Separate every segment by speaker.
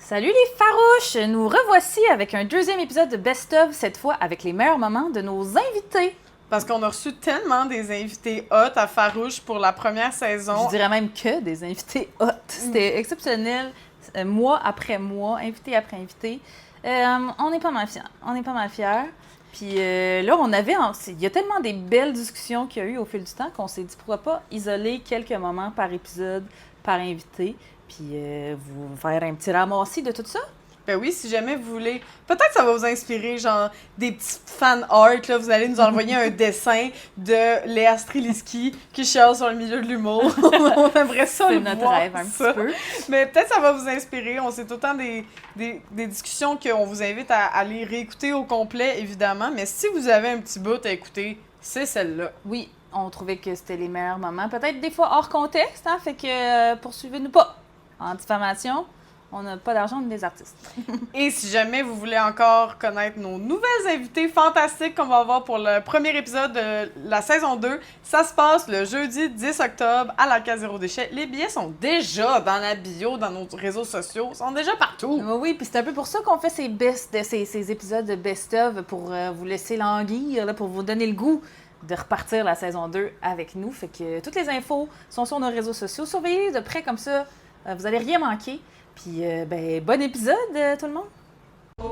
Speaker 1: Salut les farouches! Nous revoici avec un deuxième épisode de Best of, cette fois avec les meilleurs moments de nos invités.
Speaker 2: Parce qu'on a reçu tellement des invités hot à Farouche pour la première saison.
Speaker 1: Je dirais même que des invités hot. C'était exceptionnel, mois après mois, invité après invité. On est pas mal fiers. Puis là, il y a tellement des belles discussions qu'il y a eu au fil du temps qu'on s'est dit pourquoi pas isoler quelques moments par épisode, par invité, puis vous faire un petit ramassis de tout ça.
Speaker 2: Ben oui, si jamais vous voulez, peut-être ça va vous inspirer, genre des petits fan art, là, vous allez nous envoyer un dessin de Léa Streliski qui chiale sur le milieu de l'humour. On aimerait ça
Speaker 1: C'est
Speaker 2: le
Speaker 1: notre
Speaker 2: voir,
Speaker 1: rêve un
Speaker 2: ça.
Speaker 1: petit peu.
Speaker 2: Mais peut-être ça va vous inspirer. On sait autant des discussions qu'on vous invite à aller réécouter au complet, évidemment. Mais si vous avez un petit bout à écouter, c'est celle-là.
Speaker 1: Oui, on trouvait que c'était les meilleurs moments. Peut-être des fois hors contexte, hein? Fait que poursuivez-nous pas en diffamation. On n'a pas d'argent, on est des artistes.
Speaker 2: Et si jamais vous voulez encore connaître nos nouvelles invités fantastiques qu'on va avoir pour le premier épisode de la saison 2, ça se passe le jeudi 10 octobre à l'Arcade Zéro Déchet. Les billets sont déjà dans la bio, dans nos réseaux sociaux, ils sont déjà partout.
Speaker 1: Oui, puis c'est un peu pour ça qu'on fait ces épisodes de best-of, pour vous laisser languir, là, pour vous donner le goût de repartir la saison 2 avec nous. Fait que toutes les infos sont sur nos réseaux sociaux. Surveillez de près comme ça, vous n'allez rien manquer. Puis, bon épisode, tout le monde!
Speaker 3: On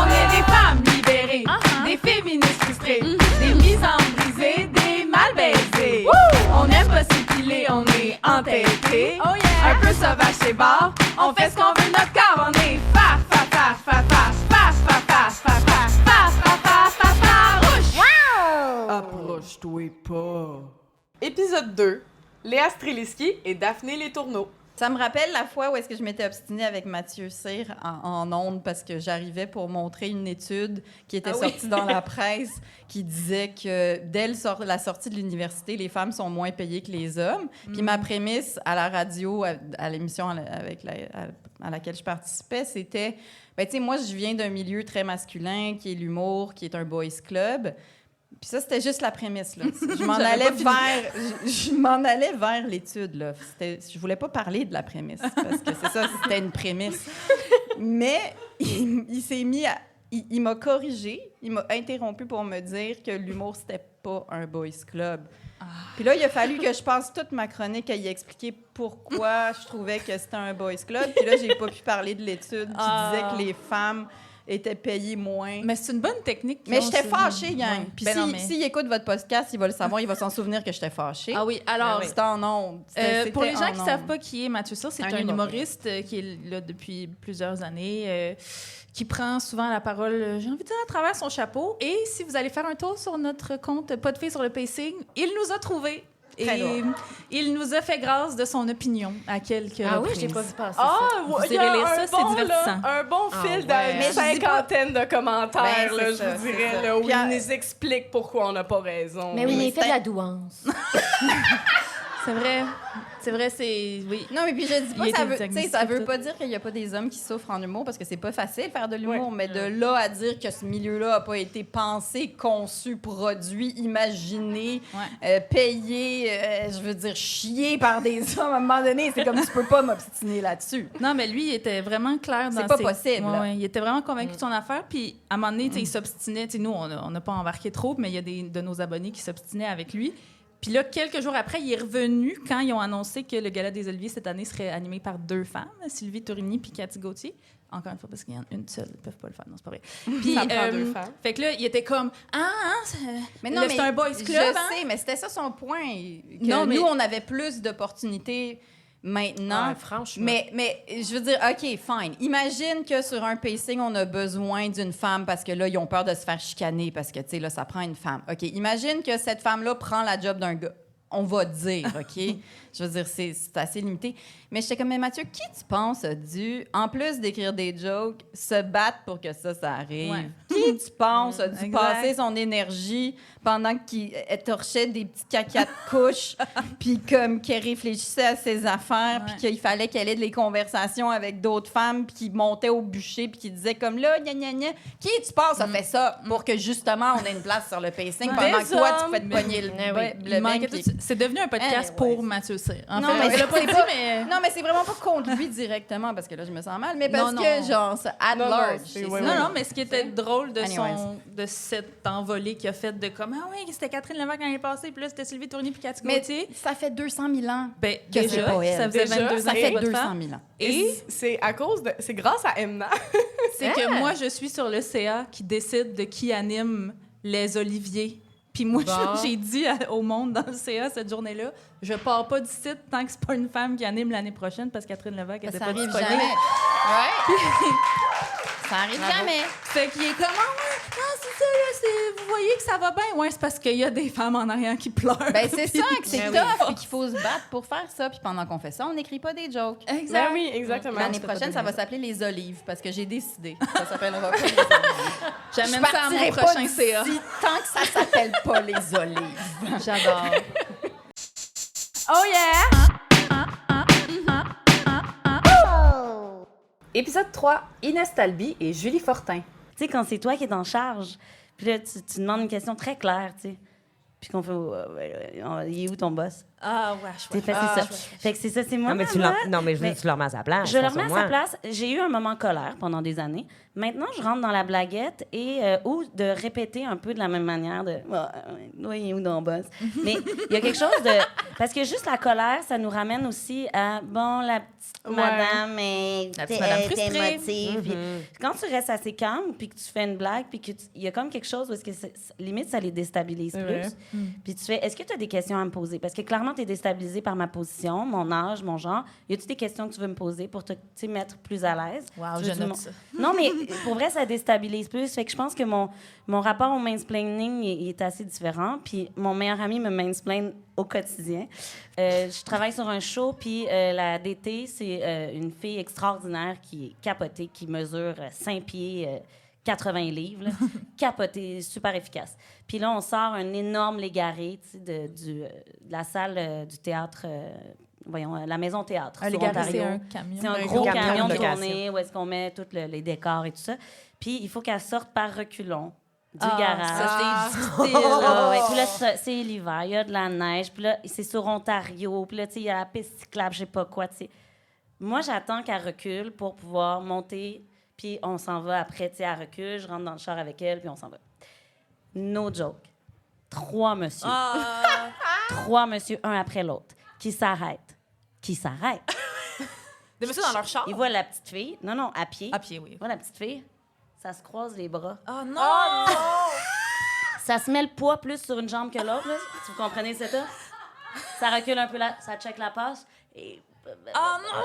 Speaker 3: est des femmes libérées, des féministes frustrées, des mises en brisées, des mal baisées. On aime pas s'épiler, on est entêtés.
Speaker 1: Oh yeah!
Speaker 3: Un peu sauvage chez bar, on fait ce qu'on veut notre corps. On est farouche.
Speaker 2: Approche-toi pas. Épisode 2, Léa Streliski et Daphné Les Tourneaux.
Speaker 4: Ça me rappelle la fois où est-ce que je m'étais obstinée avec Mathieu Cyr en ondes parce que j'arrivais pour montrer une étude qui était sortie dans la presse qui disait que dès la sortie de l'université, les femmes sont moins payées que les hommes. Puis ma prémisse à la radio, à l'émission à laquelle je participais, c'était, ben tu sais, moi, je viens d'un milieu très masculin qui est l'humour, qui est un boys club. Puis ça, c'était juste la prémisse, là. Je m'en allais vers l'étude, là. Je voulais pas parler de la prémisse, parce que c'est ça, c'était une prémisse. Mais il s'est mis à... Il m'a corrigé, il m'a interrompu pour me dire que l'humour, c'était pas un boys club. Puis là, il a fallu que je passe toute ma chronique à y expliquer pourquoi je trouvais que c'était un boys club. Puis là, j'ai pas pu parler de l'étude qui disait que les femmes étaient payés moins.
Speaker 1: Mais c'est une bonne technique.
Speaker 4: Mais j'étais fâchée, gang.
Speaker 1: Ouais.
Speaker 4: Puis
Speaker 1: Ben
Speaker 4: s'il écoute votre podcast, il va le savoir, il va s'en souvenir que j'étais fâchée.
Speaker 1: Ah oui, alors...
Speaker 4: C'était en ondes.
Speaker 1: Pour les gens qui ne savent
Speaker 4: ondes.
Speaker 1: pas qui est Mathieu Cyr, c'est un humoriste qui est là depuis plusieurs années, qui prend souvent la parole, j'ai envie de dire, à travers son chapeau. Et si vous allez faire un tour sur notre compte Pas de filles sur le pacing, il nous a trouvés. Et il nous a fait grâce de son opinion à quelques reprises.
Speaker 5: Oui, j'ai pas vu passer
Speaker 1: Vous irez lire ça, c'est divertissant.
Speaker 2: Un bon fil dans une cinquantaine de commentaires,
Speaker 4: Ben,
Speaker 2: là,
Speaker 4: c'est ça,
Speaker 2: je vous dirais,
Speaker 4: c'est ça.
Speaker 2: là, où
Speaker 4: Puis
Speaker 2: il nous explique pourquoi on n'a pas raison.
Speaker 5: Mais oui, mais il fait de la douance.
Speaker 1: C'est vrai, c'est... Oui.
Speaker 4: Non, mais puis je dis pas
Speaker 1: Il
Speaker 4: que ça
Speaker 1: était
Speaker 4: veut,
Speaker 1: diagnostiqué
Speaker 4: ça veut
Speaker 1: tout.
Speaker 4: pas dire qu'il y a pas des hommes qui souffrent en humour parce que c'est pas facile de faire de l'humour,
Speaker 2: Ouais.
Speaker 4: mais de là à dire que ce milieu-là a pas été pensé, conçu, produit, imaginé, payé, je veux dire chié par des hommes à un moment donné, c'est comme tu peux pas m'obstiner là-dessus.
Speaker 1: Non, mais lui, il était vraiment clair dans
Speaker 4: C'est pas possible, là.
Speaker 1: Ouais, il était vraiment convaincu de son affaire. Puis, à un moment donné, tu sais, il s'obstinait. Tu sais, nous, on n'a pas embarqué trop, mais il y a des de nos abonnés qui s'obstinaient avec lui. Puis là, quelques jours après, il est revenu quand ils ont annoncé que le Gala des Oliviers cette année serait animé par 2 femmes, Sylvie Tourigny puis Cathy Gauthier. Encore une fois, parce qu'il y en a une seule, ils peuvent pas le faire, non, c'est pas vrai. Puis,
Speaker 2: Ça prend 2 femmes.
Speaker 1: Fait que là, il était comme
Speaker 4: Mais
Speaker 1: là, c'est un boys club.
Speaker 4: Je
Speaker 1: hein?
Speaker 4: sais, mais c'était ça son point. Que
Speaker 1: Non, mais-
Speaker 4: nous, on avait plus d'opportunités maintenant.
Speaker 5: Ouais, franchement.
Speaker 4: Mais je veux dire, OK, fine. Imagine que sur un pacing, on a besoin d'une femme parce que là, ils ont peur de se faire chicaner parce que, tu sais, là, ça prend une femme. OK, imagine que cette femme-là prend la job d'un gars. On va dire, OK? Je veux dire, c'est assez limité. Mais j'étais comme, mais Mathieu, qui tu penses a dû, en plus d'écrire des jokes, se battre pour que ça arrive?
Speaker 1: Ouais.
Speaker 4: Qui tu penses a dû
Speaker 1: Exact.
Speaker 4: passer son énergie pendant qu'il torchait des petits cacas de couches, puis comme qu'il réfléchissait à ses affaires, puis qu'il fallait qu'elle ait des conversations avec d'autres femmes, puis qu'il montait au bûcher, puis qu'il disait comme là, gna gna gna. Qui tu penses a fait ça pour que justement on ait une place sur le pacing pendant que toi tu fais te pogner le
Speaker 1: Il manquait
Speaker 4: bec,
Speaker 1: tout
Speaker 4: puis-
Speaker 1: ça. C'est devenu un podcast
Speaker 4: Anyways.
Speaker 1: pour Mathieu Cyr. En
Speaker 4: Non,
Speaker 1: fait,
Speaker 4: mais
Speaker 1: on l'a pas
Speaker 4: c'est
Speaker 1: dit,
Speaker 4: pas-
Speaker 1: mais...
Speaker 4: Non, mais c'est vraiment pas contre lui directement, parce que là, je me sens mal, mais parce
Speaker 1: Non,
Speaker 4: que,
Speaker 1: non.
Speaker 4: genre, ça, at
Speaker 2: Non, non,
Speaker 4: large.
Speaker 2: c'est-
Speaker 4: c'est
Speaker 2: ouais,
Speaker 4: ça.
Speaker 1: Non, non, mais ce qui était drôle de
Speaker 4: Anyways.
Speaker 1: de cette envolée qu'il a faite de comme, ah oui, c'était Catherine Levac l'année passée, puis là, c'était Sylvie Tournier puis Cathy
Speaker 4: Mais
Speaker 1: Gauthier.
Speaker 4: ça fait 200 000 ans.
Speaker 1: Ben,
Speaker 4: que c'est
Speaker 1: déjà,
Speaker 4: pas elle.
Speaker 1: ça faisait
Speaker 2: Déjà,
Speaker 1: 22 ans
Speaker 4: Ça
Speaker 1: que
Speaker 4: fait
Speaker 1: votre
Speaker 4: 200
Speaker 1: femme.
Speaker 4: 000 ans.
Speaker 2: Et c'est à cause de... C'est grâce à Emna.
Speaker 1: C'est que moi, je suis sur le CA qui décide de qui anime les Oliviers. Puis moi,
Speaker 2: Bon.
Speaker 1: j'ai dit au monde dans le CA cette journée-là, je pars pas du site tant que c'est pas une femme qui anime l'année prochaine parce que Catherine Levac était
Speaker 4: Ça
Speaker 1: pas
Speaker 4: arrive
Speaker 1: disponible.
Speaker 4: jamais. Ouais. Ça arrive jamais.
Speaker 1: Fait qu'il est comme, ah ouais, non, c'est ça, là, vous voyez que ça va bien. Ouais, c'est parce qu'il y a des femmes en arrière qui pleurent.
Speaker 4: Ben, c'est
Speaker 1: Puis-
Speaker 4: ça, que c'est
Speaker 1: Ben
Speaker 4: tough,
Speaker 1: oui.
Speaker 4: puis qu'il faut se battre pour faire ça. Puis pendant qu'on fait ça, on n'écrit pas des jokes.
Speaker 1: Exact.
Speaker 2: Ben oui, exactement.
Speaker 4: L'année
Speaker 1: c'est pas
Speaker 4: prochaine,
Speaker 1: de
Speaker 4: ça va
Speaker 1: bien.
Speaker 4: s'appeler les olives, parce que j'ai décidé. Ça s'appellera pas les olives.
Speaker 1: J'amène ça à mon
Speaker 4: partirai pas
Speaker 1: prochain
Speaker 4: d'ici
Speaker 1: CA.
Speaker 4: tant que ça s'appelle pas les olives.
Speaker 1: J'adore.
Speaker 3: Oh yeah!
Speaker 1: Épisode 3, Inès Talby et Julie Fortin.
Speaker 6: Tu sais, quand c'est toi qui es en charge, puis là, tu demandes une question très claire, tu sais. Puis qu'on fait, il est où ton boss?
Speaker 1: Ah ouais, je
Speaker 6: T'es fait, c'est ça. Fait que c'est ça, c'est moi.
Speaker 7: Non, mais
Speaker 6: maman.
Speaker 7: non, mais je veux dire, tu le remets à sa place.
Speaker 6: Je le
Speaker 7: pense,
Speaker 6: remets à
Speaker 7: moi.
Speaker 6: sa place. J'ai eu un moment colère pendant des années. Maintenant, je rentre dans la blaguette et ou de répéter un peu de la même manière de oui, ou non, boss. Mais il y a quelque chose de parce que juste la colère, ça nous ramène aussi à bon la petite madame est
Speaker 1: La petite madame frustrée.
Speaker 6: émotive. Puis quand tu restes assez calme puis que tu fais une blague puis que il y a comme quelque chose où est-ce que limite ça les déstabilise
Speaker 2: C'est
Speaker 6: plus.
Speaker 2: vrai.
Speaker 6: Puis tu fais est-ce que tu as des questions à me poser parce que clairement tu es déstabilisé par ma position, mon âge, mon genre. Y a-tu des questions que tu veux me poser pour te tu sais, mettre plus à l'aise?
Speaker 1: Wow,
Speaker 6: Tu
Speaker 1: je
Speaker 6: veux-tu
Speaker 1: note
Speaker 6: mon-
Speaker 1: ça.
Speaker 6: Non, mais pour vrai, ça déstabilise plus. Fait que je pense que mon rapport au mansplaining il est assez différent. Puis mon meilleur ami me mansplain au quotidien. Je travaille sur un show, puis la DT, c'est une fille extraordinaire qui est capotée, qui mesure 5 pieds... 80 livres, là. Capotée, super efficace. Puis là, on sort un énorme légaré tu sais, de la salle du théâtre, la Maison Théâtre.
Speaker 1: Un
Speaker 6: sur
Speaker 1: légaré,
Speaker 6: Ontario.
Speaker 1: c'est un camion.
Speaker 6: C'est un
Speaker 2: Un
Speaker 6: gros
Speaker 2: gros
Speaker 6: camion
Speaker 2: camion
Speaker 6: de
Speaker 2: de location.
Speaker 6: tournée où est-ce qu'on met tous les décors et tout ça. Puis il faut qu'elle sorte par reculons du
Speaker 1: Ah,
Speaker 6: garage.
Speaker 1: ça, c'est difficile.
Speaker 6: Ah, ouais. Puis là, c'est l'hiver, il y a de la neige. Puis là, c'est sur Ontario. Puis là, tu sais, il y a la piste cyclable, je sais pas quoi, tu sais. Moi, j'attends qu'elle recule pour pouvoir monter. Puis on s'en va après, tu sais, elle recule. Je rentre dans le char avec elle, puis on s'en va. No joke. 3 monsieur.
Speaker 1: Ah.
Speaker 6: 3 monsieur, un après l'autre, qui s'arrêtent. Qui s'arrêtent.
Speaker 1: Des messieurs dans leur char.
Speaker 6: Ils voient la petite fille. Non, à pied.
Speaker 1: À pied, oui.
Speaker 6: Ils voient la petite fille. Ça se croise les bras.
Speaker 1: Oh non!
Speaker 6: Ça se met le poids plus sur une jambe que l'autre, là. Si vous comprenez c'est ça? Ça recule un peu, là, ça check la passe. Et...
Speaker 1: Oh non!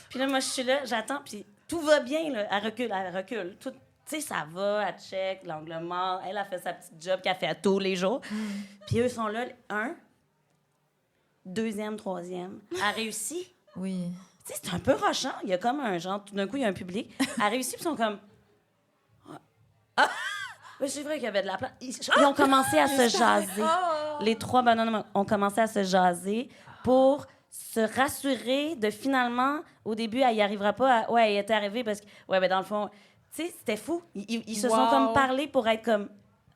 Speaker 6: Puis là, moi, je suis là, j'attends, puis tout va bien, là. Elle recule. Tout, tu sais, ça va, elle check, l'angle mort. Elle a fait sa petite job qu'elle fait à tous les jours. Puis eux sont là, un, deuxième, troisième. Elle réussit.
Speaker 1: Oui.
Speaker 6: Tu sais, c'est un peu rochant. Il y a comme un genre, tout d'un coup, il y a un public. Elle réussit, puis ils sont comme... Ah! Mais c'est vrai qu'il y avait de la place. Ils ont commencé à se jaser. Les 3 bonhommes ont commencé à se jaser pour se rassurer de finalement, au début, elle n'y arrivera pas. Ouais, elle était arrivée parce que, ouais, ben dans le fond, tu sais, c'était fou. Ils se sont
Speaker 2: Wow.
Speaker 6: comme parlé pour être comme.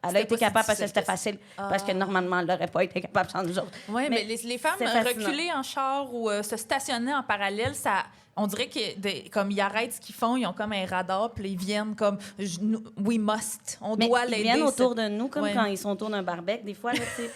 Speaker 6: Elle a
Speaker 1: C'était
Speaker 6: été
Speaker 1: pas si
Speaker 6: capable parce que
Speaker 1: difficile
Speaker 6: c'était
Speaker 1: que ça.
Speaker 6: facile. Parce que normalement, elle n'aurait pas été capable sans nous autres.
Speaker 1: Oui, mais les femmes
Speaker 6: c'est fascinant.
Speaker 1: reculer en char ou se stationner en parallèle, ça, on dirait que comme ils arrêtent ce qu'ils font, ils ont comme un radar, puis là, ils viennent comme we must, on
Speaker 6: Mais
Speaker 1: doit
Speaker 6: ils
Speaker 1: l'aider.
Speaker 6: viennent autour de nous, comme
Speaker 1: Ouais.
Speaker 6: quand ils sont autour d'un barbecue. Des fois, là, tu sais.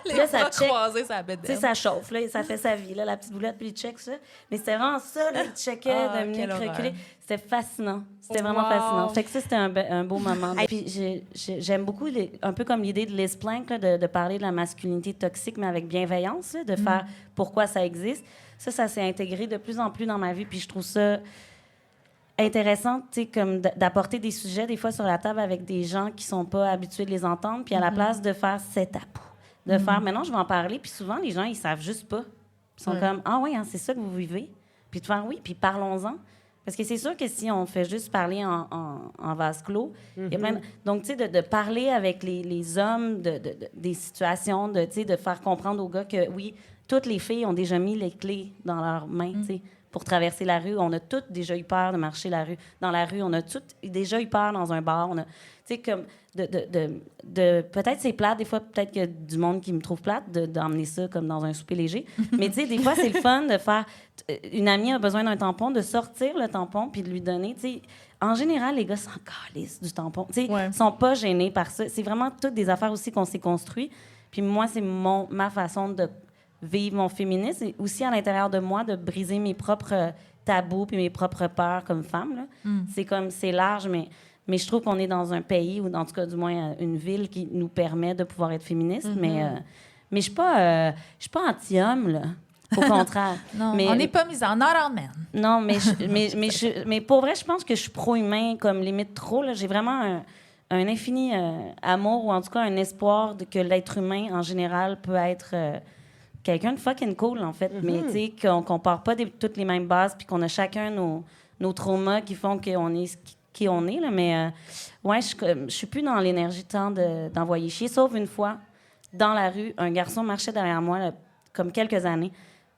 Speaker 1: les
Speaker 6: là, ça
Speaker 1: bras
Speaker 6: check.
Speaker 1: croisés, ça bête
Speaker 6: Tu sais, ça chauffe, là, ça fait sa vie, là, la petite boulette, puis il check ça. Mais c'était vraiment ça, là, il checkait,
Speaker 1: Ah,
Speaker 6: Dominique
Speaker 1: quelle horreur.
Speaker 6: reculer. C'était fascinant. C'était vraiment
Speaker 2: Wow.
Speaker 6: fascinant. Fait que ça, c'était un beau moment. Puis j'aime beaucoup, un peu comme l'idée de Liz Plank, là, de parler de la masculinité toxique, mais avec bienveillance, là, de faire pourquoi ça existe. Ça s'est intégré de plus en plus dans ma vie, puis je trouve ça intéressant, tu sais, comme d'apporter des sujets, des fois, sur la table avec des gens qui sont pas habitués de les entendre, puis à la place de faire c'est tabou, de faire, maintenant, je vais en parler, puis souvent, les gens, ils savent juste pas. Ils sont comme, ah oui, hein, c'est ça que vous vivez. Puis de faire, oui, puis parlons-en. Parce que c'est sûr que si on fait juste parler en vase clos, il y a plein de... Donc, tu sais, de parler avec les hommes des situations, tu sais, de faire comprendre aux gars que, oui, toutes les filles ont déjà mis les clés dans leurs mains, tu sais, pour traverser la rue. On a toutes déjà eu peur de marcher dans la rue. On a toutes déjà eu peur dans un bar. Tu sais, comme peut-être c'est plate, des fois, peut-être qu'il y a du monde qui me trouve plate d'emmener ça comme dans un souper léger. Mais tu sais, des fois, c'est le fun de faire... Une amie a besoin d'un tampon, de sortir le tampon puis de lui donner, tu sais. En général, les gars s'en calissent du tampon. Tu sais, ils sont pas gênés par ça. C'est vraiment toutes des affaires aussi qu'on s'est construit. Puis moi, c'est ma façon de vivre mon féminisme et aussi à l'intérieur de moi, de briser mes propres tabous puis mes propres peurs comme femme. Là. C'est large, mais je trouve qu'on est dans un pays, ou en tout cas, du moins, une ville qui nous permet de pouvoir être féministe. Mais je suis pas anti-homme, là. Au contraire.
Speaker 1: Non,
Speaker 6: mais,
Speaker 1: on n'est pas mis en not all men.
Speaker 6: Non, mais pour vrai, je pense que je suis pro-humain, comme limite trop. Là. J'ai vraiment un infini amour, ou en tout cas un espoir que l'être humain, en général, peut être quelqu'un de fucking cool, en fait. Mais tu sais, qu'on part pas toutes les mêmes bases, puis qu'on a chacun nos traumas qui font qu'on est qui on est. Là. Mais ouais, je suis plus dans l'énergie de temps d'envoyer chier, sauf une fois, dans la rue, un garçon marchait derrière moi, là, comme quelques années.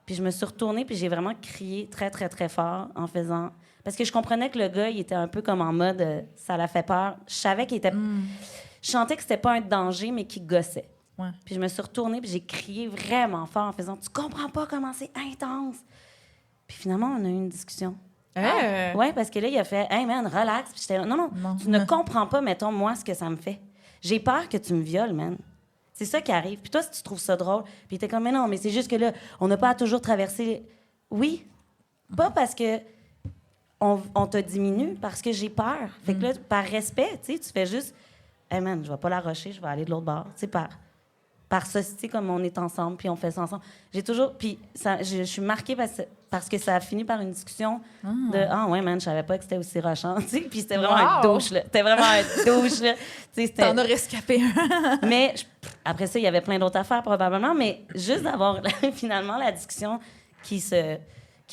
Speaker 6: Puis je me suis retournée, puis j'ai vraiment crié très, très, très fort en faisant... Parce que je comprenais que le gars, il était un peu comme en mode ça l'a fait peur. Je savais qu'il était... Je sentais que c'était pas un danger, mais qu'il gossait.
Speaker 1: Ouais.
Speaker 6: Puis je me suis retournée, puis j'ai crié vraiment fort en faisant « Tu comprends pas comment c'est intense! » Puis finalement, on a eu une discussion. Ouais, parce que là, il a fait « Hey man, relax! » Puis j'étais non, tu ne comprends pas, mettons, moi, ce que ça me fait. J'ai peur que tu me violes, man. C'est ça qui arrive. Puis toi, si tu trouves ça drôle, puis t'es comme, mais non, mais c'est juste que là, on n'a pas à toujours traverser... Oui, pas parce que on te diminue, parce que j'ai peur. Fait que là, par respect, tu sais, tu fais juste, hey man, je vais pas la rusher, je vais aller de l'autre bord. Tu sais, par ça, tu sais, comme on est ensemble, puis on fait ça ensemble. J'ai toujours... Puis je suis marquée parce que ça a fini par une discussion de « Ah ouais, man, je savais pas que c'était aussi rochant. » Tu sais, puis c'était vraiment un douche, là. C'était vraiment un douche, là. Tu sais,
Speaker 1: T'en as rescapé un.
Speaker 6: Mais après ça, il y avait plein d'autres affaires, probablement. Mais juste d'avoir finalement la discussion qui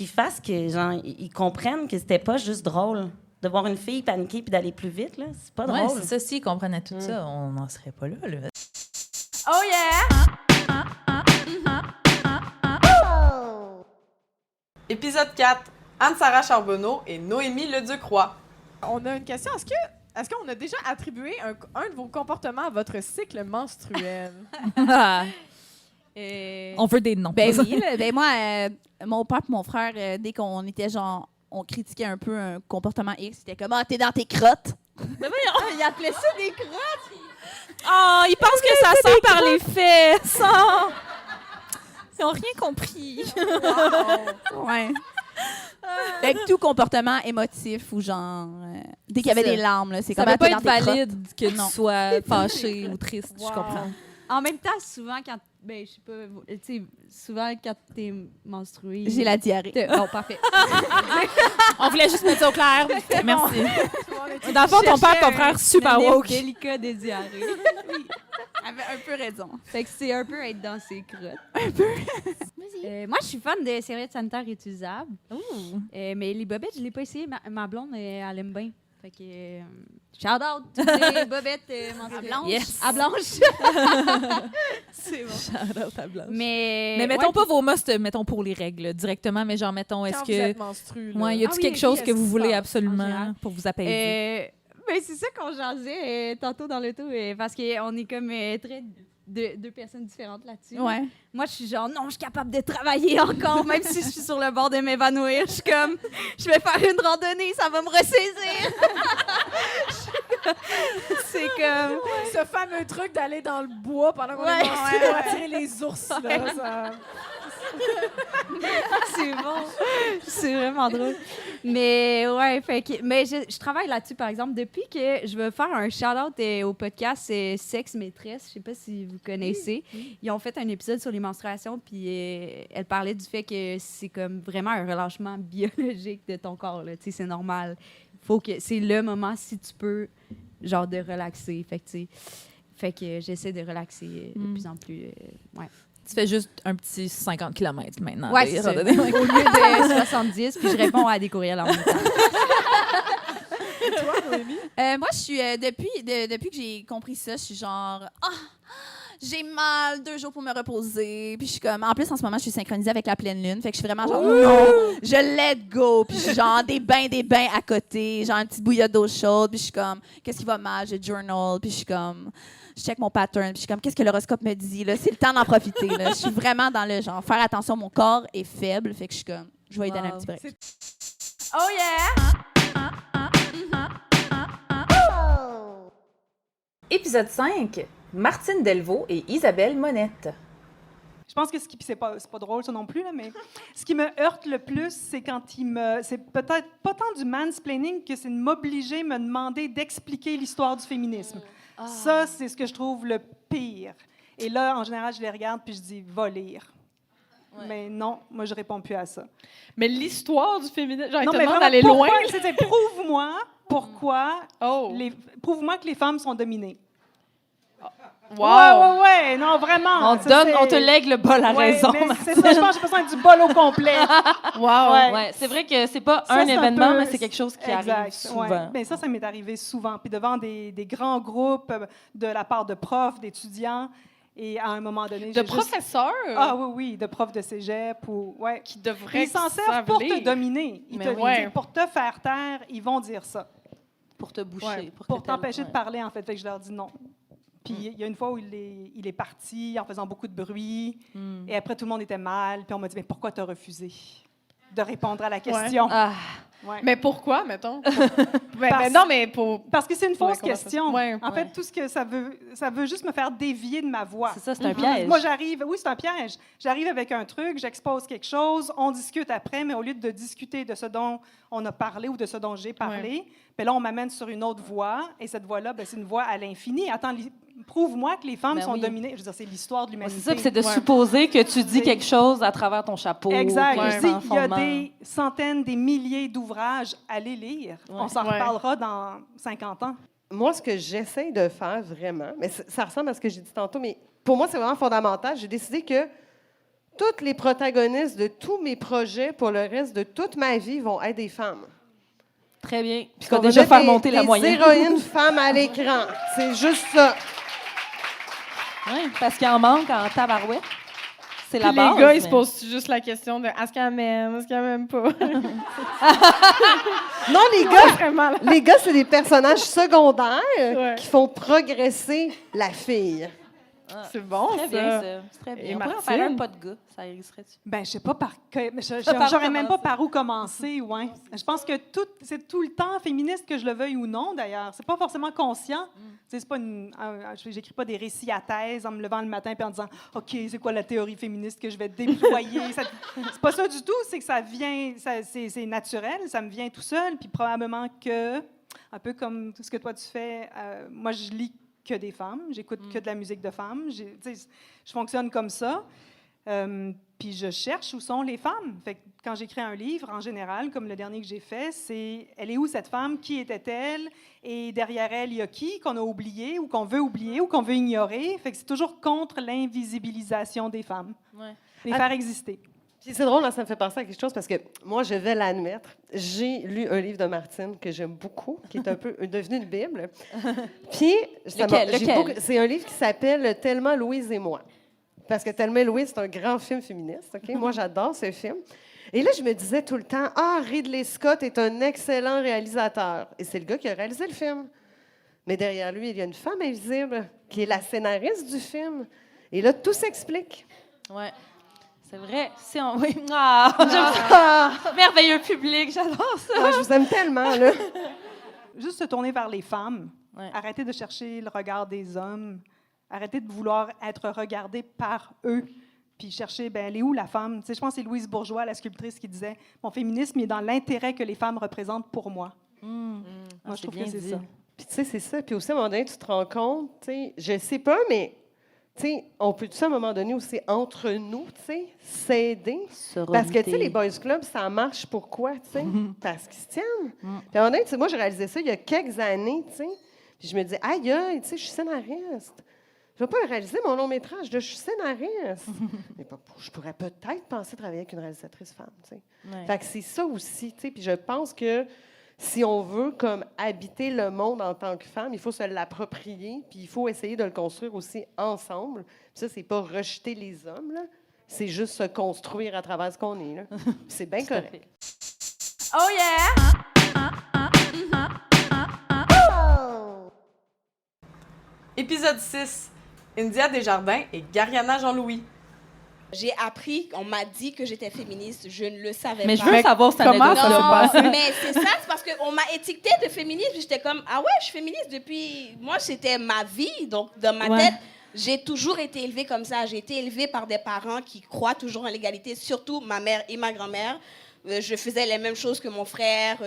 Speaker 6: fasse que, genre, ils comprennent que c'était pas juste drôle. De voir une fille paniquer puis d'aller plus vite, là, c'est pas drôle.
Speaker 1: Ouais, c'est ça, s'ils comprenaient tout ça, on n'en serait pas là.
Speaker 3: Oh yeah!
Speaker 2: Épisode 4. Anne-Sara Charbonneau et Noémie Leduc-Roy.
Speaker 7: On a une question. Est-ce qu'on a déjà attribué un de vos comportements à votre cycle menstruel?
Speaker 1: On veut des noms.
Speaker 8: Ben oui, là, ben moi, mon père et mon frère, dès qu'on était genre, on critiquait un peu un comportement X, c'était comme « Ah, t'es dans tes crottes! »
Speaker 7: Il appelait ça des crottes!
Speaker 1: Oh, ils pensent que ça sort par les fesses! Oh. Ils n'ont rien compris.
Speaker 8: Ouais. Fait que tout comportement émotif ou genre... dès qu'il y avait des larmes, là, c'est
Speaker 1: Ça
Speaker 8: comme
Speaker 1: ne peut
Speaker 8: « Ah,
Speaker 1: pas
Speaker 8: t'es
Speaker 1: être
Speaker 8: dans tes
Speaker 1: valide que tu sois fâché ou triste, je comprends.
Speaker 5: En même temps, souvent, quand. Ben, je sais pas. Tu sais, souvent, quand t'es menstruée.
Speaker 8: J'ai la diarrhée.
Speaker 5: Bon, parfait.
Speaker 1: On voulait juste mettre ça au clair. Merci. Dans le fond, ton père, ton frère, super woke.
Speaker 5: Délicat des diarrhées.
Speaker 8: avait un peu raison.
Speaker 5: Fait que c'est un peu être dans ses crottes. Un peu. Moi, je suis fan des serviettes sanitaires réutilisables. Mais les bobettes, je l'ai pas essayé. Ma blonde, elle aime bien. Fait que shout out les bobettes menstruelles.
Speaker 8: À Blanche.
Speaker 1: Yes.
Speaker 5: À Blanche.
Speaker 8: C'est bon.
Speaker 1: Shout out à Blanche.
Speaker 5: Mais
Speaker 1: mettons
Speaker 5: ouais,
Speaker 1: pas vos musts, mettons pour les règles directement, mais genre, mettons, est-ce
Speaker 7: Quand vous
Speaker 1: que.
Speaker 7: êtes menstrué, là.
Speaker 1: Ouais, y a-tu
Speaker 5: Ah oui,
Speaker 1: quelque chose
Speaker 5: oui,
Speaker 1: que vous voulez
Speaker 5: en
Speaker 1: absolument
Speaker 5: général.
Speaker 1: pour vous apaiser?
Speaker 5: Ben, c'est ça qu'on jasait tantôt dans l'auto, parce qu'on est comme très deux personnes différentes là-dessus.
Speaker 8: Ouais.
Speaker 5: Moi, je suis genre, non, je suis capable de travailler encore, même si je suis sur le bord de m'évanouir. Je suis comme, je vais faire une randonnée, ça va me ressaisir. C'est comme...
Speaker 7: Ce fameux truc d'aller dans le bois pendant qu'on
Speaker 5: Ouais.
Speaker 7: est menstrué pour attirer les ours, là. Ça...
Speaker 5: C'est bon. C'est vraiment drôle. Mais ouais, fait que, mais je travaille là-dessus, par exemple, depuis que je veux faire un shout-out au podcast Sexe Maîtresse. Je sais pas si vous connaissez. Ils ont fait un épisode sur les menstruations, puis elle parlait du fait que c'est comme vraiment un relâchement biologique de ton corps. Là. Tu sais, c'est normal. Faut que c'est le moment, si tu peux, genre de relaxer. Fait que j'essaie de relaxer de plus en plus. Ouais.
Speaker 1: Tu fais juste un petit 50 km maintenant.
Speaker 5: Ouais,
Speaker 1: des
Speaker 5: c'est ça.
Speaker 1: randonnées.
Speaker 5: Au lieu de 70, puis je réponds à des courriels en même temps.
Speaker 7: Toi, Noémie?
Speaker 8: Moi, je suis depuis que j'ai compris ça, je suis genre j'ai mal, 2 jours pour me reposer. Puis je suis comme, en plus, en ce moment, je suis synchronisée avec la pleine lune. Fait que je suis vraiment genre, non, je let go. Puis je suis genre, des bains à côté, genre une petite bouillotte d'eau chaude. Puis je suis comme, qu'est-ce qui va mal? Je journal. Puis je suis comme, je check mon pattern. Puis je suis comme, qu'est-ce que l'horoscope me dit? Là? C'est le temps d'en profiter. Là. Je suis vraiment dans le genre, faire attention, mon corps est faible. Fait que je suis comme, je vais lui donner un petit break.
Speaker 3: Oh yeah!
Speaker 1: Épisode 5, Martine Delvaux et Isabelle Monette.
Speaker 9: Je pense que c'est pas drôle ça non plus là, mais ce qui me heurte le plus, c'est quand c'est peut-être pas tant du mansplaining que c'est de m'obliger, me demander d'expliquer l'histoire du féminisme. Ça, c'est ce que je trouve le pire. Et là, en général, je les regarde puis je dis va lire. Ouais. Mais non, moi je réponds plus à ça.
Speaker 2: Mais l'histoire du féminisme, genre,
Speaker 9: non,
Speaker 2: te
Speaker 9: mais
Speaker 2: demande
Speaker 9: vraiment,
Speaker 2: d'aller loin.
Speaker 9: Prouve-moi pourquoi prouve-moi que les femmes sont dominées.
Speaker 2: Wow!
Speaker 9: Ouais, non, vraiment.
Speaker 1: On te lègue le bol à raison.
Speaker 9: C'est ça, je pense que j'ai besoin du bol au complet.
Speaker 2: Wow!
Speaker 1: Ouais, c'est vrai que c'est pas un événement, mais c'est quelque chose qui arrive souvent.
Speaker 9: Ouais. Ben, ça m'est arrivé souvent. Puis devant des grands groupes de la part de profs, d'étudiants, et à un moment donné...
Speaker 2: De professeurs?
Speaker 9: Ah oui, de profs de cégep ou... Ouais.
Speaker 2: Qui devraient
Speaker 9: ils s'en servent pour te dominer. Pour te faire taire, ils vont dire ça.
Speaker 1: Pour te boucher.
Speaker 9: Ouais, pour t'empêcher de parler, en fait. Fait que je leur dis non. Puis il y a une fois où il est parti en faisant beaucoup de bruit. Et après, tout le monde était mal. Puis on m'a dit, mais pourquoi tu as refusé de répondre à la question? Ouais.
Speaker 2: Mais pourquoi, mettons?
Speaker 9: Parce que c'est une fausse question.
Speaker 2: Ouais.
Speaker 9: En fait, tout ce que ça veut juste me faire dévier de ma voix.
Speaker 1: C'est ça, c'est un piège.
Speaker 9: Moi, c'est un piège. J'arrive avec un truc, j'expose quelque chose, on discute après, mais au lieu de discuter de ce dont on a parlé ou de ce dont j'ai parlé, ben là, on m'amène sur une autre voie, et cette voie-là, ben, c'est une voie à l'infini. Attends, prouve-moi que les femmes sont dominées. Je veux dire, c'est l'histoire de l'humanité.
Speaker 1: C'est ça, c'est de supposer que tu dis quelque chose à travers ton chapeau.
Speaker 9: Exact. Il y a des centaines, des milliers d'ouvrages à les lire. On s'en reparlera dans 50 ans.
Speaker 10: Moi, ce que j'essaie de faire vraiment, mais ça ressemble à ce que j'ai dit tantôt, mais pour moi, c'est vraiment fondamental. J'ai décidé que toutes les protagonistes de tous mes projets pour le reste de toute ma vie vont être des femmes.
Speaker 1: Très bien. Puis qu'on va déjà faire monter la moyenne.
Speaker 10: Des héroïnes femmes à l'écran. C'est juste ça.
Speaker 1: Oui, parce qu'il en manque en tabarouette. C'est la base.
Speaker 2: Les gars, ils se posent juste la question de est-ce qu'elle m'aime, est-ce qu'elle m'aime pas?
Speaker 10: Non, les gars, c'est des personnages secondaires qui font progresser la fille.
Speaker 2: C'est bon,
Speaker 1: très bien, ça. C'est très bien.
Speaker 2: Et
Speaker 1: on pourrait en faire un pas de gars. Ça illustrerait-tu?
Speaker 9: Ben, je sais pas j'aurais même pas par où commencer, ouais. Je pense que c'est tout le temps féministe, que je le veuille ou non, d'ailleurs. C'est pas forcément conscient. C'est pas j'écris pas des récits à thèse en me levant le matin et en disant « OK, c'est quoi la théorie féministe que je vais déployer? » C'est pas ça du tout, c'est que ça vient, c'est naturel, ça me vient tout seul, puis probablement que, un peu comme tout ce que toi tu fais, moi je lis que des femmes, j'écoute que de la musique de femmes, je fonctionne comme ça. Puis je cherche où sont les femmes. Fait que quand j'écris un livre, en général, comme le dernier que j'ai fait, c'est « Elle est où cette femme? Qui était-elle? Et derrière elle, il y a qui qu'on a oublié ou qu'on veut oublier ou qu'on veut ignorer? » Fait que c'est toujours contre l'invisibilisation des femmes. Les faire exister.
Speaker 10: Puis c'est drôle, là, ça me fait penser à quelque chose parce que moi, je vais l'admettre. J'ai lu un livre de Martine que j'aime beaucoup, qui est un peu devenu une Bible. Puis,
Speaker 1: lequel?
Speaker 10: C'est un livre qui s'appelle « Thelma, Louise et moi ». Parce que Thelma et Louise, c'est un grand film féministe. Okay? Moi, j'adore ce film. Et là, je me disais tout le temps, Ridley Scott est un excellent réalisateur. Et c'est le gars qui a réalisé le film. Mais derrière lui, il y a une femme invisible qui est la scénariste du film. Et là, tout s'explique.
Speaker 1: Ouais. C'est vrai. Merveilleux public, j'adore ça.
Speaker 10: Ouais, je vous aime tellement, là.
Speaker 9: Juste se tourner vers les femmes. Arrêter de chercher le regard des hommes. Arrêter de vouloir être regardé par eux. Puis chercher, elle est où la femme? Tu sais, je pense que c'est Louise Bourgeois, la sculptrice, qui disait « Mon féminisme est dans l'intérêt que les femmes représentent pour moi. » Moi, je trouve que c'est ça.
Speaker 10: Puis tu sais, c'est ça. Puis aussi, à un moment donné, tu te rends compte, tu sais, je sais pas, mais... T'sais, on peut tout ça à un moment donné aussi entre nous, s'aider. Parce que les boys clubs, ça marche pourquoi? Parce qu'ils se tiennent. Puis à un moment donné, moi, j'ai réalisé ça il y a quelques années. Puis je me dis, aïe, je suis scénariste. Je ne vais pas réaliser mon long métrage, je suis scénariste. Mais je pourrais peut-être penser travailler avec une réalisatrice femme. Fait que c'est ça aussi. Puis je pense que si on veut comme habiter le monde en tant que femme, il faut se l'approprier, puis il faut essayer de le construire aussi ensemble. Puis ça, c'est pas rejeter les hommes, là. C'est juste se construire à travers ce qu'on est, là. C'est bien correct.
Speaker 3: Oh yeah!
Speaker 2: Épisode 6. India Desjardins et Gariana Jean-Louis.
Speaker 11: J'ai appris, on m'a dit que j'étais féministe, je ne le savais
Speaker 1: Mais
Speaker 11: pas.
Speaker 1: je veux savoir cette
Speaker 2: comment
Speaker 1: anecdote.
Speaker 2: ça s'est passé?
Speaker 11: Mais c'est ça, c'est parce qu'on m'a étiquetée de féministe, puis j'étais comme, ah ouais, je suis féministe depuis... Moi, c'était ma vie, donc dans ma tête, j'ai toujours été élevée comme ça. J'ai été élevée par des parents qui croient toujours en l'égalité, surtout ma mère et ma grand-mère. Je faisais les mêmes choses que mon frère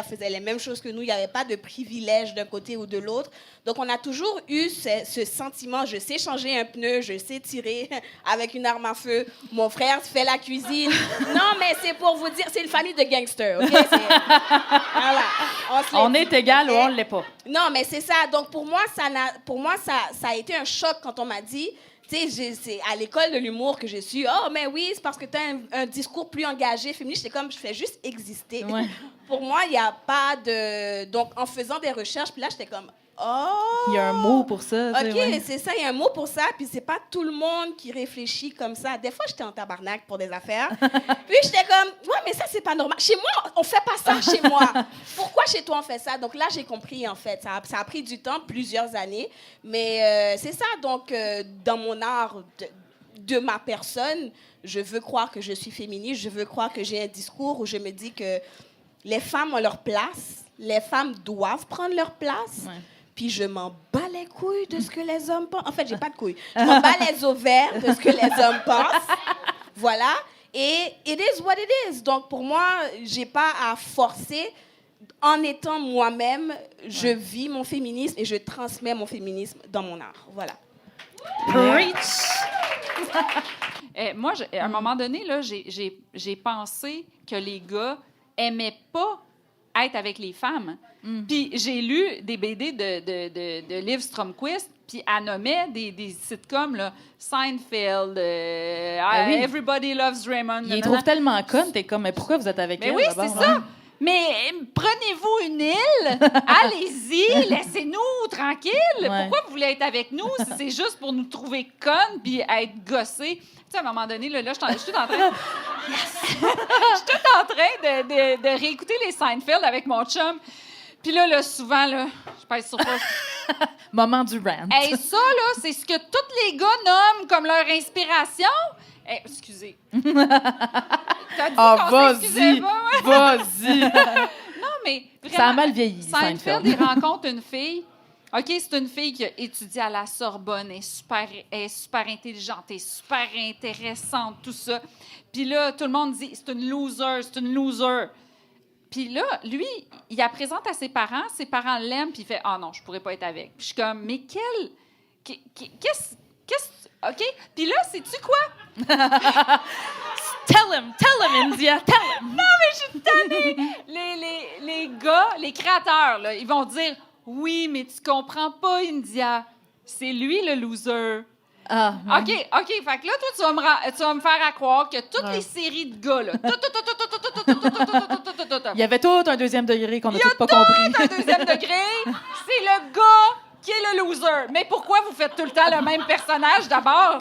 Speaker 11: faisait les mêmes choses que nous. Il n'y avait pas de privilège d'un côté ou de l'autre. Donc, on a toujours eu ce sentiment, je sais changer un pneu, je sais tirer avec une arme à feu. Mon frère fait la cuisine. Non, mais c'est pour vous dire, c'est une famille de gangsters, OK? Voilà.
Speaker 1: On est égal ou on ne l'est pas.
Speaker 11: Non, mais c'est ça. Donc, pour moi, ça a été un choc quand on m'a dit... Tu sais, c'est à l'école de l'humour que je suis. Oh, mais oui, c'est parce que tu as un discours plus engagé, féministe. J'étais comme, je fais juste exister.
Speaker 1: Ouais.
Speaker 11: Pour moi, il n'y a pas de... Donc, en faisant des recherches, puis là, j'étais comme, oh!
Speaker 1: Il y a un mot pour ça.
Speaker 11: OK, c'est ça, il y a un mot pour ça, puis c'est pas tout le monde qui réfléchit comme ça. Des fois, j'étais en tabarnak pour des affaires. Puis j'étais comme, ouais, mais ça, c'est pas normal. Chez moi, on fait pas ça chez moi. Pourquoi chez toi, on fait ça? Donc là, j'ai compris, en fait. Ça a pris du temps, plusieurs années. Mais c'est ça, donc, dans mon art de ma personne, je veux croire que je suis féministe, je veux croire que j'ai un discours où je me dis que les femmes ont leur place, les femmes doivent prendre leur place. Ouais. Puis je m'en bats les couilles de ce que les hommes pensent. En fait, j'ai pas de couilles. Je m'en bats les ovaires de ce que les hommes pensent. Voilà. Et it is what it is. Donc, pour moi, j'ai pas à forcer. En étant moi-même, je vis mon féminisme et je transmets mon féminisme dans mon art. Voilà.
Speaker 1: Preach!
Speaker 12: Moi, à un moment donné, là, j'ai pensé que les gars aimaient pas être avec les femmes. Puis j'ai lu des BD de Liv Stromquist, puis elle nommait des sitcoms, là, Seinfeld, Everybody Loves Raymond.
Speaker 1: Ils les trouvent tellement connes, t'es comme, mais pourquoi vous êtes avec
Speaker 12: mais
Speaker 1: elle?
Speaker 12: Oui, c'est ça. Mais prenez-vous une île, allez-y, laissez-nous tranquilles. Ouais. Pourquoi vous voulez être avec nous si c'est juste pour nous trouver connes puis être gossés? Tu sais, à un moment donné, là, je suis en train... Je suis en train de réécouter les Seinfeld avec mon chum. Puis là, souvent, là, je pèse sur pause.
Speaker 1: Moment du rant.
Speaker 12: Hey, ça, là, c'est ce que tous les gars nomment comme leur inspiration. Hey, excusez. T'as dit
Speaker 2: vas-y, vas-y.
Speaker 12: Non, mais vraiment,
Speaker 1: ça a mal vieilli,
Speaker 12: Seinfeld, il rencontre une fille. OK, c'est une fille qui a étudié à la Sorbonne, elle est super intelligente, elle est super intéressante, tout ça. Puis là, tout le monde dit, c'est une loser. Puis là, lui, il la présente à ses parents l'aiment, puis il fait « Ah non, je pourrais pas être avec. » Puis je suis comme « Mais qu'est-ce... OK? Puis là, sais-tu quoi?
Speaker 1: Tell him, India, tell him!
Speaker 12: Non, mais je suis tannée! Les gars, les créateurs, là, ils vont dire « Oui, mais tu comprends pas, India. C'est lui le loser. » OK. Fait que là, toi, tu vas me faire à croire que toutes les séries de gars, là,
Speaker 1: il y avait tout un deuxième degré qu'on n'a tout pas compris.
Speaker 12: Il y a tout un deuxième degré. C'est le gars qui est le loser. Mais pourquoi vous faites tout le temps le même personnage, d'abord?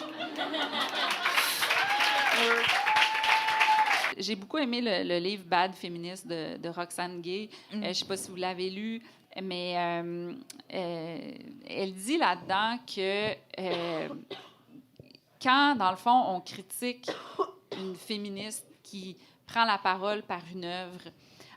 Speaker 12: J'ai beaucoup aimé le livre « Bad Féministe » de Roxane Gay. Je ne sais pas si vous l'avez lu, mais elle dit là-dedans que quand, dans le fond, on critique une féministe qui prend la parole par une œuvre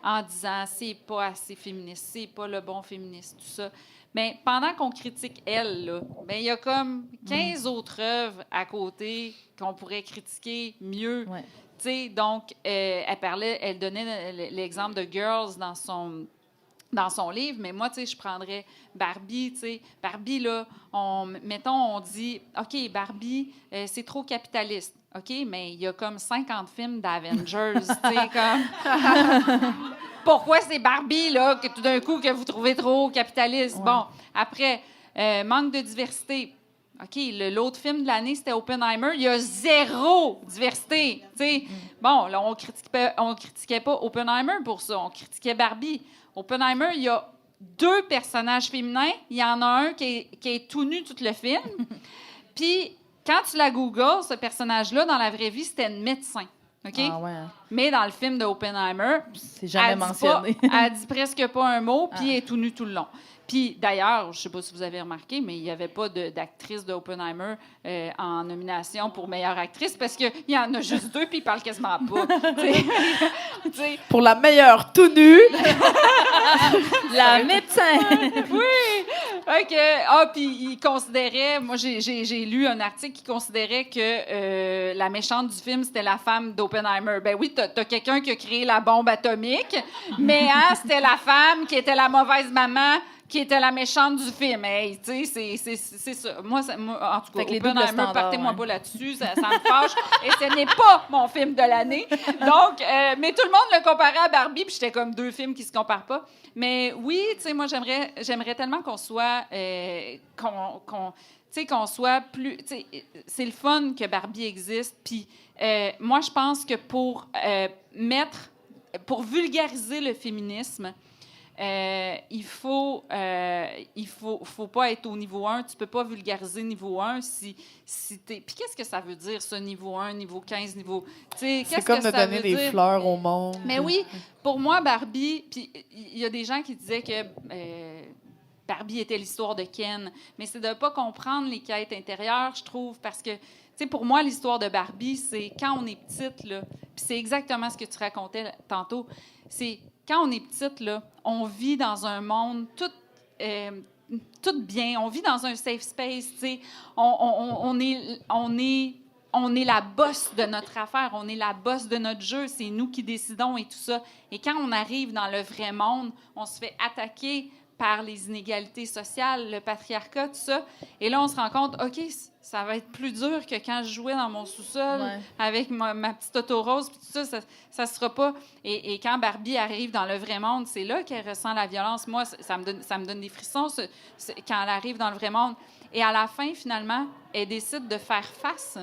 Speaker 12: en disant « c'est pas assez féministe, c'est pas le bon féministe », tout ça, mais pendant qu'on critique elle, là, ben, il y a comme 15 autres œuvres à côté qu'on pourrait critiquer mieux. Ouais. Donc, elle donnait l'exemple de Girls dans son livre, mais moi, je prendrais Barbie, Barbie, là, on dit, OK, Barbie, c'est trop capitaliste, OK, mais il y a comme 50 films d'Avengers, comme... Pourquoi c'est Barbie, là, que tout d'un coup, que vous trouvez trop capitaliste? Ouais. Bon, après, manque de diversité. OK, l'autre film de l'année, c'était Oppenheimer. Il y a 0 diversité. Bon, là, on critiquait pas Oppenheimer pour ça. On critiquait Barbie. Oppenheimer, il y a 2 personnages féminins. Il y en a un qui est tout nu tout le film. Puis, quand tu la googles, ce personnage-là, dans la vraie vie, c'était un médecin. OK?
Speaker 1: Ah ouais.
Speaker 12: Mais dans le film de Oppenheimer,
Speaker 1: c'est jamais mentionné.
Speaker 12: Elle dit presque pas un mot, puis elle est tout nue tout le long. Puis d'ailleurs, je sais pas si vous avez remarqué, mais il n'y avait pas d'actrice d'Oppenheimer en nomination pour meilleure actrice parce qu'il y en a juste 2 puis ils parlent quasiment pas. T'sais.
Speaker 2: Pour la meilleure tout nue.
Speaker 1: La médecin.
Speaker 12: Oui. OK. Ah, puis il considérait, moi j'ai lu un article qui considérait que la méchante du film c'était la femme d'Oppenheimer. Ben oui, t'as quelqu'un qui a créé la bombe atomique, mais c'était la femme qui était la mauvaise maman. Qui était la méchante du film. Hey, tu sais, c'est ça. Moi, en tout cas, Oppenheimer, partez-moi pas là-dessus, ça me fâche. Et ce n'est pas mon film de l'année. Donc, mais tout le monde le comparait à Barbie, puis j'étais comme 2 films qui se comparent pas. Mais oui, tu sais, moi, j'aimerais tellement qu'on soit... qu'on soit plus... C'est le fun que Barbie existe. Puis moi, je pense que pour vulgariser le féminisme, il faut pas être au niveau 1. Tu peux pas vulgariser niveau 1 si t'es... Puis qu'est-ce que ça veut dire, ça, niveau 1, niveau 15, niveau...
Speaker 2: C'est comme de donner des fleurs au monde.
Speaker 12: Mais oui, pour moi, Barbie... Puis il y a des gens qui disaient que Barbie était l'histoire de Ken. Mais c'est de pas comprendre les quêtes intérieures, je trouve, parce que... pour moi, l'histoire de Barbie, c'est quand on est petite, là, puis c'est exactement ce que tu racontais tantôt, c'est... Quand on est petite, là, on vit dans un monde tout bien. On vit dans un safe space. On est la boss de notre affaire. On est la boss de notre jeu. C'est nous qui décidons et tout ça. Et quand on arrive dans le vrai monde, on se fait attaquer par les inégalités sociales, le patriarcat, tout ça. Et là, on se rend compte, OK, ça va être plus dur que quand je jouais dans mon sous-sol avec ma petite auto rose, puis tout ça, ça sera pas... Et quand Barbie arrive dans le vrai monde, c'est là qu'elle ressent la violence. Moi, ça me donne des frissons quand elle arrive dans le vrai monde. Et à la fin, finalement, elle décide de faire face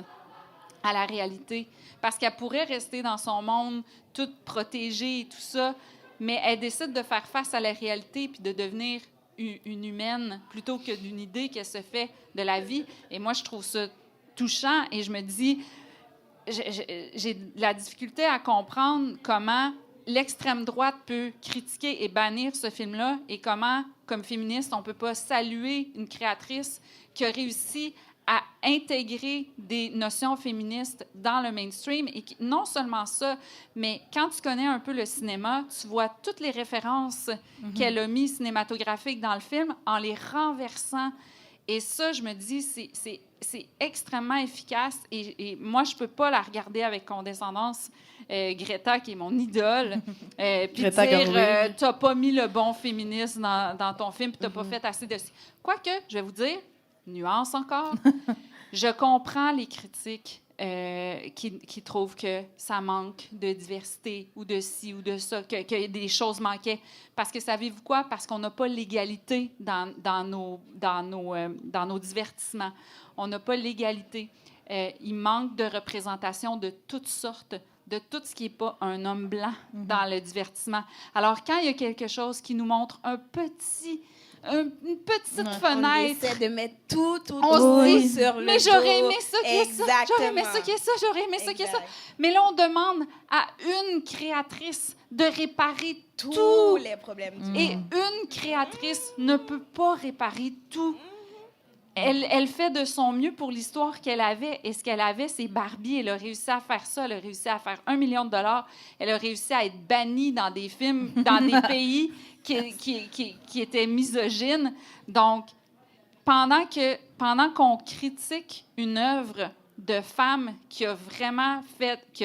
Speaker 12: à la réalité. Parce qu'elle pourrait rester dans son monde toute protégée et tout ça, mais elle décide de faire face à la réalité puis de devenir une humaine plutôt que d'une idée qu'elle se fait de la vie. Et moi, je trouve ça touchant et je me dis, j'ai de la difficulté à comprendre comment l'extrême droite peut critiquer et bannir ce film-là et comment, comme féministe, on ne peut pas saluer une créatrice qui a réussi à intégrer des notions féministes dans le mainstream. Et non seulement ça, mais quand tu connais un peu le cinéma, tu vois toutes les références qu'elle a mises cinématographiques dans le film en les renversant. Et ça, je me dis, c'est extrêmement efficace. Et moi, je ne peux pas la regarder avec condescendance. Greta, qui est mon idole, puis dire, tu n'as pas mis le bon féminisme dans ton film, puis tu n'as pas fait assez de... Quoique, je vais vous dire, nuance encore, je comprends les critiques qui trouvent que ça manque de diversité ou de ci ou de ça, que des choses manquaient. Parce que savez-vous quoi? Parce qu'on n'a pas l'égalité dans nos divertissements. On n'a pas l'égalité. Il manque de représentation de toutes sortes, de tout ce qui n'est pas un homme blanc dans le divertissement. Alors, quand il y a quelque chose qui nous montre une petite fenêtre.
Speaker 11: On essaie de mettre tout sur le
Speaker 12: mais
Speaker 11: dos.
Speaker 12: J'aurais aimé ça qu'il y ait ça. J'aurais aimé ça qu'il y ait ça. J'aurais aimé ça qu'il y ait ça. Mais là, on demande à une créatrice de réparer tous
Speaker 11: les problèmes.
Speaker 12: Et une créatrice ne peut pas réparer tout. Elle fait de son mieux pour l'histoire qu'elle avait. Et ce qu'elle avait, c'est Barbie. Elle a réussi à faire ça. Elle a réussi à faire $1 million. Elle a réussi à être bannie dans des films, dans des pays qui étaient misogynes. Donc, pendant qu'on critique une œuvre de femme qui a vraiment fait... Tu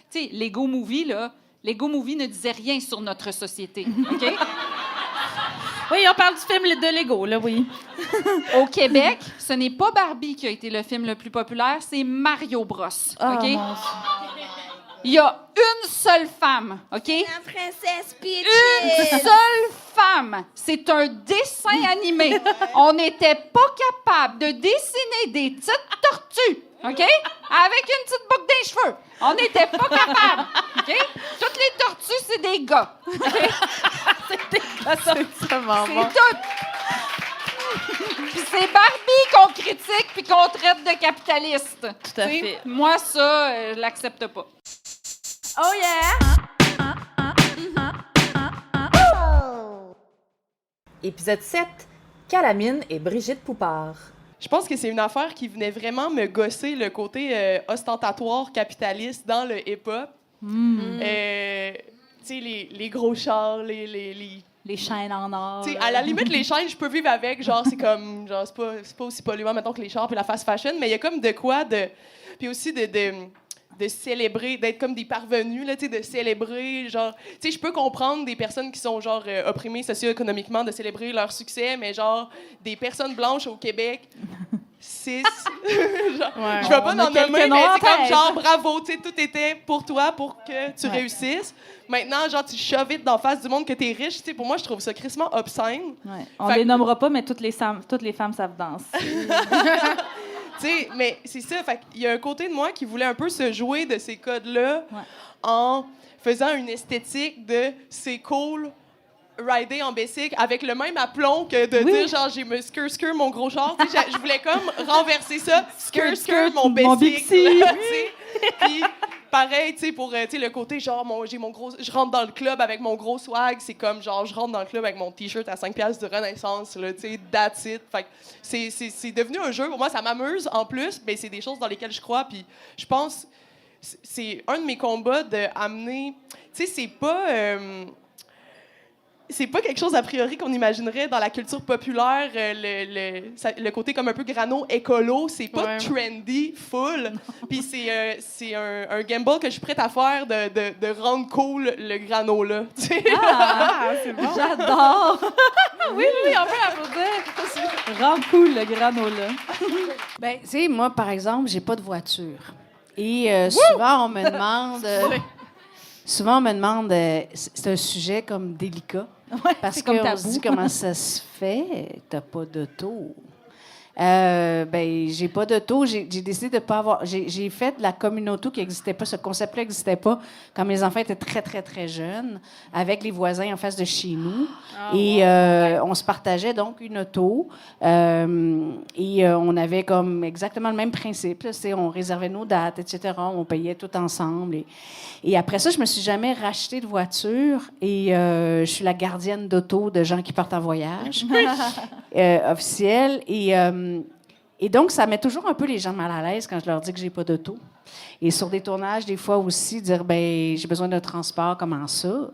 Speaker 12: sais, Lego Movie, là, Lego Movie ne disait rien sur notre société. OK?
Speaker 1: Oui, on parle du film de Lego, là, oui.
Speaker 12: Au Québec, ce n'est pas Barbie qui a été le film le plus populaire, c'est Mario Bros. OK? il y a une seule femme, OK?
Speaker 11: La princesse Peach.
Speaker 12: Une seule femme. C'est un dessin animé. On n'était pas capable de dessiner des petites tortues, OK? Avec une petite boucle des cheveux. On n'était pas capable, OK? Toutes les tortues, c'est des gars. OK?
Speaker 2: C'est tellement bon.
Speaker 12: C'est tout. Puis c'est Barbie qu'on critique puis qu'on traite de capitaliste.
Speaker 1: Tout à fait.
Speaker 12: Moi, ça, je l'accepte pas.
Speaker 3: Oh yeah!
Speaker 1: Épisode 7. Calamine et Brigitte Poupard.
Speaker 13: Je pense que c'est une affaire qui venait vraiment me gosser le côté ostentatoire capitaliste dans le hip-hop. Tu sais, les gros chars,
Speaker 1: les chaînes en or.
Speaker 13: À la limite, les chaînes, je peux vivre avec. Genre, c'est comme. Genre, c'est pas aussi polluant, mettons, que les chars puis la fast fashion, mais il y a comme de quoi de. Puis aussi de célébrer, d'être comme des parvenus, là, de célébrer, genre... Tu sais, je peux comprendre des personnes qui sont, genre, opprimées socio-économiquement, de célébrer leur succès, mais, genre, des personnes blanches au Québec, cis... genre, je vais pas en nommer, mais c'est comme, genre, bravo, tu sais, tout était pour toi, pour que tu réussisses. Maintenant, genre, tu choves vite d'en face du monde que t'es riche, tu sais, pour moi, je trouve ça crissement obscène.
Speaker 1: Ouais. On les nommera pas, mais toutes les femmes savent danser.
Speaker 13: Tu sais, mais c'est ça. Fait qu'il y a un côté de moi qui voulait un peu se jouer de ces codes-là en faisant une esthétique de c'est cool rider en bicycle avec le même aplomb que de dire genre j'ai me skirt mon gros char. Je voulais comme renverser ça. Skirt mon bicycle. Puis pareil, tu sais, pour le côté genre j'ai mon gros, je rentre dans le club avec mon gros swag, c'est comme genre je rentre dans le club avec mon t-shirt à 5$ de Renaissance, là, tu sais, that's it. Fait que c'est devenu un jeu. Pour moi, ça m'amuse en plus, mais c'est des choses dans lesquelles je crois. Puis je pense c'est un de mes combats de amener, tu sais, c'est pas quelque chose a priori qu'on imaginerait dans la culture populaire, le côté comme un peu grano écolo, c'est pas trendy, full. Puis c'est un gamble que je suis prête à faire de rendre cool le grano-là.
Speaker 1: C'est bon. J'adore! oui, on peut l'applaudir. Rendre cool le grano-là.
Speaker 14: Ben, tu sais, moi, par exemple, j'ai pas de voiture. Et souvent, on me demande... Souvent, on me demande... c'est un sujet comme délicat.
Speaker 1: Ouais,
Speaker 14: parce
Speaker 1: c'est comme
Speaker 14: qu'on
Speaker 1: tabou.
Speaker 14: se dit comment ça se fait, t'as pas d'auto. Ben, j'ai pas d'auto. J'ai décidé de pas avoir... J'ai fait de la communauté qui n'existait pas. Ce concept-là n'existait pas quand mes enfants étaient très, très, très jeunes, avec les voisins en face de chez nous. On se partageait donc une auto. On avait comme exactement le même principe. Là, on réservait nos dates, etc. On payait tout ensemble. Et après ça, je me suis jamais racheté de voiture. Et je suis la gardienne d'auto de gens qui partent en voyage officiel. Et donc, ça met toujours un peu les gens mal à l'aise quand je leur dis que j'ai pas d'auto. Et sur des tournages, des fois aussi, dire, ben j'ai besoin d'un transport, comment ça?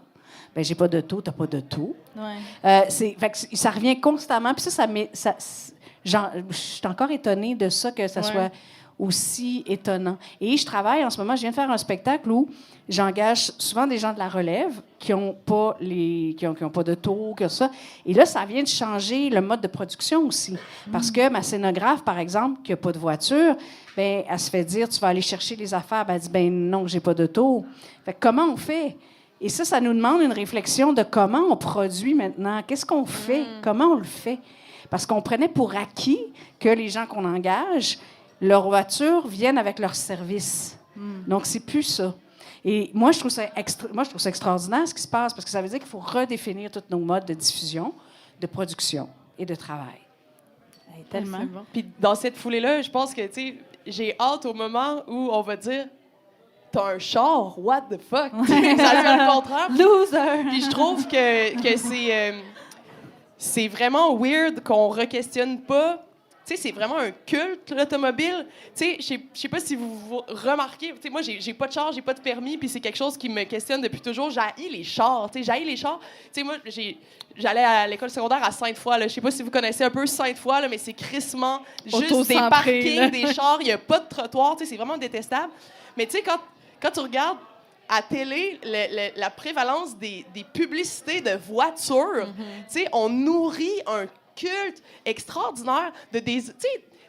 Speaker 14: Ben j'ai pas d'auto, t'as pas d'auto.
Speaker 1: Ouais.
Speaker 14: Fait que ça revient constamment. Puis je suis encore étonnée de ça, que ça soit aussi étonnant. Et je travaille en ce moment, je viens de faire un spectacle où j'engage souvent des gens de la relève qui ont pas d'auto, que ça. Et là, ça vient de changer le mode de production aussi. Parce que ma scénographe, par exemple, qui n'a pas de voiture, ben elle se fait dire, tu vas aller chercher les affaires. Ben, elle dit, ben non, j'ai pas d'auto. Fait que comment on fait? Et ça nous demande une réflexion de comment on produit maintenant. Qu'est-ce qu'on fait? Comment on le fait? Parce qu'on prenait pour acquis que les gens qu'on engage, leurs voitures viennent avec leur service. Donc, c'est plus ça. Et moi, je trouve ça extraordinaire, ce qui se passe, parce que ça veut dire qu'il faut redéfinir tous nos modes de diffusion, de production et de travail.
Speaker 1: Tellement.
Speaker 13: Bon. Puis dans cette foulée-là, je pense que, tu sais, j'ai hâte au moment où on va dire « T'as un char? What the fuck? » Ça fait le contraire.
Speaker 1: Loser!
Speaker 13: Puis je trouve que c'est vraiment weird qu'on re-questionne pas. Tu sais, c'est vraiment un culte, l'automobile. Tu sais, je sais pas si vous remarquez. Tu sais, moi, j'ai pas de char, j'ai pas de permis, puis c'est quelque chose qui me questionne depuis toujours. J'haïs les chars. Tu sais, j'haïs les chars. Tu sais, moi, j'allais à l'école secondaire à Sainte-Foy. Je sais pas si vous connaissez un peu Sainte-Foy, mais c'est crissement juste des parkings, des chars. Il y a pas de trottoir. Tu sais, c'est vraiment détestable. Mais tu sais, quand tu regardes à télé, la prévalence des publicités de voitures, tu sais, on nourrit un culte extraordinaire de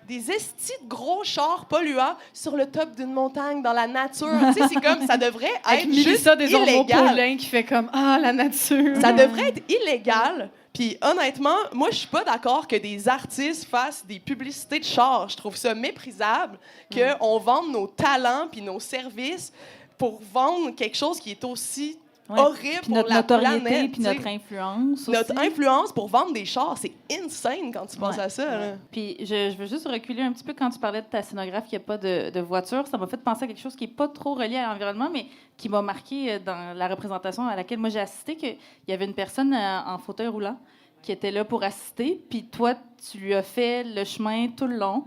Speaker 13: des estis de gros chars polluants sur le top d'une montagne dans la nature. Tu sais, c'est comme ça devrait
Speaker 2: Avec
Speaker 13: être juste
Speaker 2: Mélissa
Speaker 13: illégal.
Speaker 2: Desormeaux-Paulin qui fait comme « Ah, la nature! »
Speaker 13: Ça devrait être illégal. Puis honnêtement, moi, je suis pas d'accord que des artistes fassent des publicités de chars. Je trouve ça méprisable qu'on vende nos talents puis nos services pour vendre quelque chose qui est aussi horrible
Speaker 1: puis
Speaker 13: pour
Speaker 1: notre
Speaker 13: la
Speaker 1: notoriété,
Speaker 13: planète.
Speaker 1: puis notre influence aussi.
Speaker 13: Notre influence pour vendre des chars, c'est insane quand tu penses à ça. Là.
Speaker 1: Puis je veux juste reculer un petit peu quand tu parlais de ta scénographe qui n'a pas de voiture. Ça m'a fait penser à quelque chose qui n'est pas trop relié à l'environnement, mais qui m'a marqué dans la représentation à laquelle moi j'ai assisté, qu'il y avait une personne en fauteuil roulant qui était là pour assister, puis toi, tu lui as fait le chemin tout le long.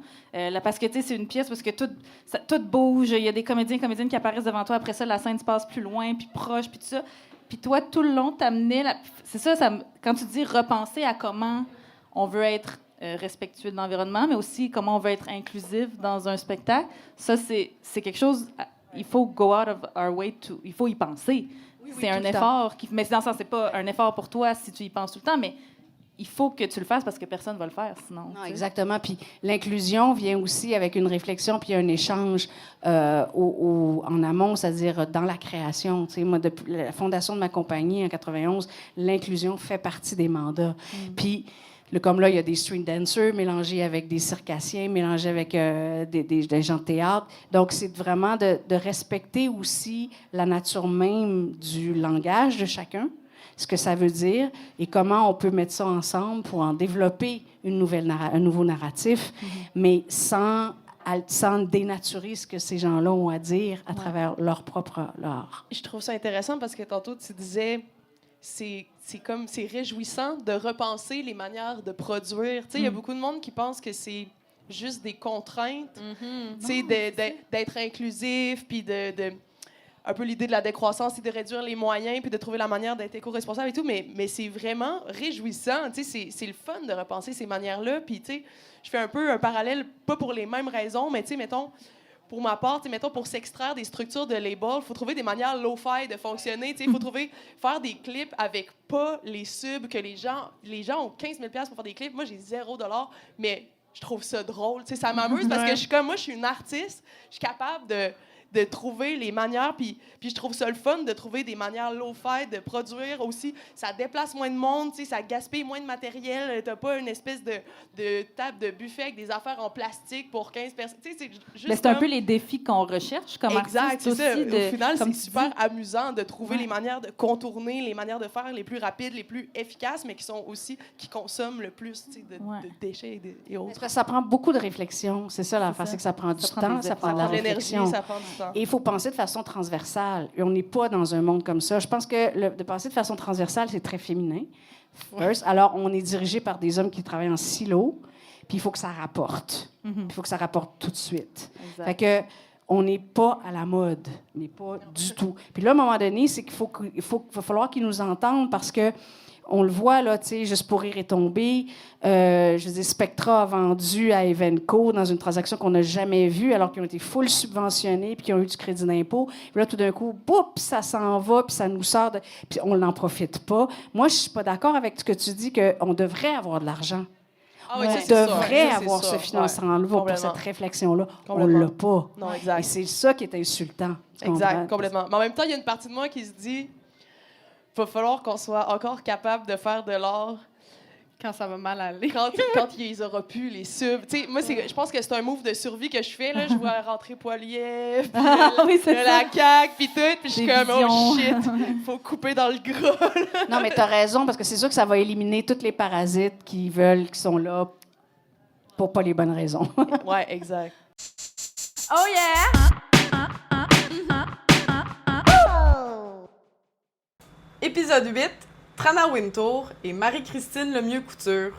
Speaker 1: Parce que, tu sais, c'est une pièce parce que tout bouge. Il y a des comédiens et comédiennes qui apparaissent devant toi. Après ça, la scène se passe plus loin, puis proche, puis tout ça. Puis toi, tout le long, t'amenais... C'est ça, quand tu dis repenser à comment on veut être respectueux de l'environnement, mais aussi comment on veut être inclusif dans un spectacle, ça, c'est quelque chose... Il faut go out of our way to... Il faut y penser. C'est un effort. Mais dans le sens, c'est pas un effort pour toi si tu y penses tout le temps, mais il faut que tu le fasses parce que personne ne va le faire sinon.
Speaker 14: Non, exactement. Puis l'inclusion vient aussi avec une réflexion puis un échange en amont, c'est-à-dire dans la création. Tu sais, moi, depuis la fondation de ma compagnie en 91, l'inclusion fait partie des mandats. Puis comme là, il y a des street dancers mélangés avec des circassiens, mélangés avec des gens de théâtre. Donc, c'est vraiment de respecter aussi la nature même du langage de chacun, ce que ça veut dire et comment on peut mettre ça ensemble pour en développer un nouveau narratif, mais sans dénaturer ce que ces gens-là ont à dire à travers leur propre art.
Speaker 13: Je trouve ça intéressant parce que tantôt, tu disais... C'est réjouissant de repenser les manières de produire. Tu sais, il y a beaucoup de monde qui pense que c'est juste des contraintes, tu sais, d'être inclusif, puis un peu l'idée de la décroissance, c'est de réduire les moyens, puis de trouver la manière d'être éco-responsable et tout, mais c'est vraiment réjouissant. Tu sais, c'est le fun de repenser ces manières-là. Puis, tu sais, je fais un peu un parallèle, pas pour les mêmes raisons, mais tu sais, mettons... Pour ma part, mettons, pour s'extraire des structures de label, il faut trouver des manières low-fi de fonctionner. Il faut faire des clips avec pas les subs que les gens ont 15 000 $ pour faire des clips. Moi, j'ai 0 $, mais je trouve ça drôle. Ça m'amuse parce que moi, je suis une artiste. Je suis capable de trouver les manières, puis je trouve ça le fun de trouver des manières low-fi de produire aussi. Ça déplace moins de monde, ça gaspille moins de matériel. T'as pas une espèce de table de buffet avec des affaires en plastique pour 15 personnes.
Speaker 1: C'est un peu les défis qu'on recherche comme
Speaker 13: exact,
Speaker 1: artiste
Speaker 13: c'est
Speaker 1: aussi.
Speaker 13: Au final, c'est super amusant de trouver les manières de contourner, les manières de faire les plus rapides, les plus efficaces, mais qui consomment le plus de déchets et autres.
Speaker 14: Parce que ça prend beaucoup de réflexion. C'est ça l'affaire, c'est que ça prend du temps, ça prend de la réflexion.
Speaker 13: Ça prend du temps.
Speaker 14: Et il faut penser de façon transversale. Et on n'est pas dans un monde comme ça. Je pense que de penser de façon transversale, c'est très féminin. First. Alors, on est dirigé par des hommes qui travaillent en silo, puis il faut que ça rapporte. Il faut que ça rapporte tout de suite.
Speaker 1: Exact.
Speaker 14: Fait que on n'est pas à la mode. On n'est pas du tout. Puis là, à un moment donné, c'est qu'il va falloir qu'ils nous entendent parce que on le voit, là, tu sais, Juste pour rire est tombé. Je veux dire, Spectra a vendu à Evenco dans une transaction qu'on n'a jamais vue, alors qu'ils ont été full subventionnés puis qu'ils ont eu du crédit d'impôt. Puis là, tout d'un coup, boum, ça s'en va, puis ça nous sort, puis on n'en profite pas. Moi, je suis pas d'accord avec ce que tu dis, qu'on devrait avoir de l'argent.
Speaker 13: Ah oui,
Speaker 14: on devrait avoir ce financement-là pour cette réflexion-là. On ne l'a pas.
Speaker 13: Non, exact.
Speaker 14: Et c'est ça qui est insultant.
Speaker 13: Exact, complètement. Mais en même temps, il y a une partie de moi qui se dit... Il va falloir qu'on soit encore capable de faire de l'art
Speaker 2: quand ça va mal aller.
Speaker 13: Quand ils auront pu les subs. Tu sais, moi, je pense que c'est un move de survie que je fais. Là. Je vois rentrer Poilievre, la CAQ, puis tout. Puis je suis comme, oh shit, faut couper dans le gras.
Speaker 14: Non, mais t'as raison, parce que c'est sûr que ça va éliminer tous les parasites qui sont là pour pas les bonnes raisons.
Speaker 13: Ouais, exact.
Speaker 3: Oh yeah!
Speaker 2: Épisode 8, Trana Wintour et Marie-Christine Lemieux-Couture.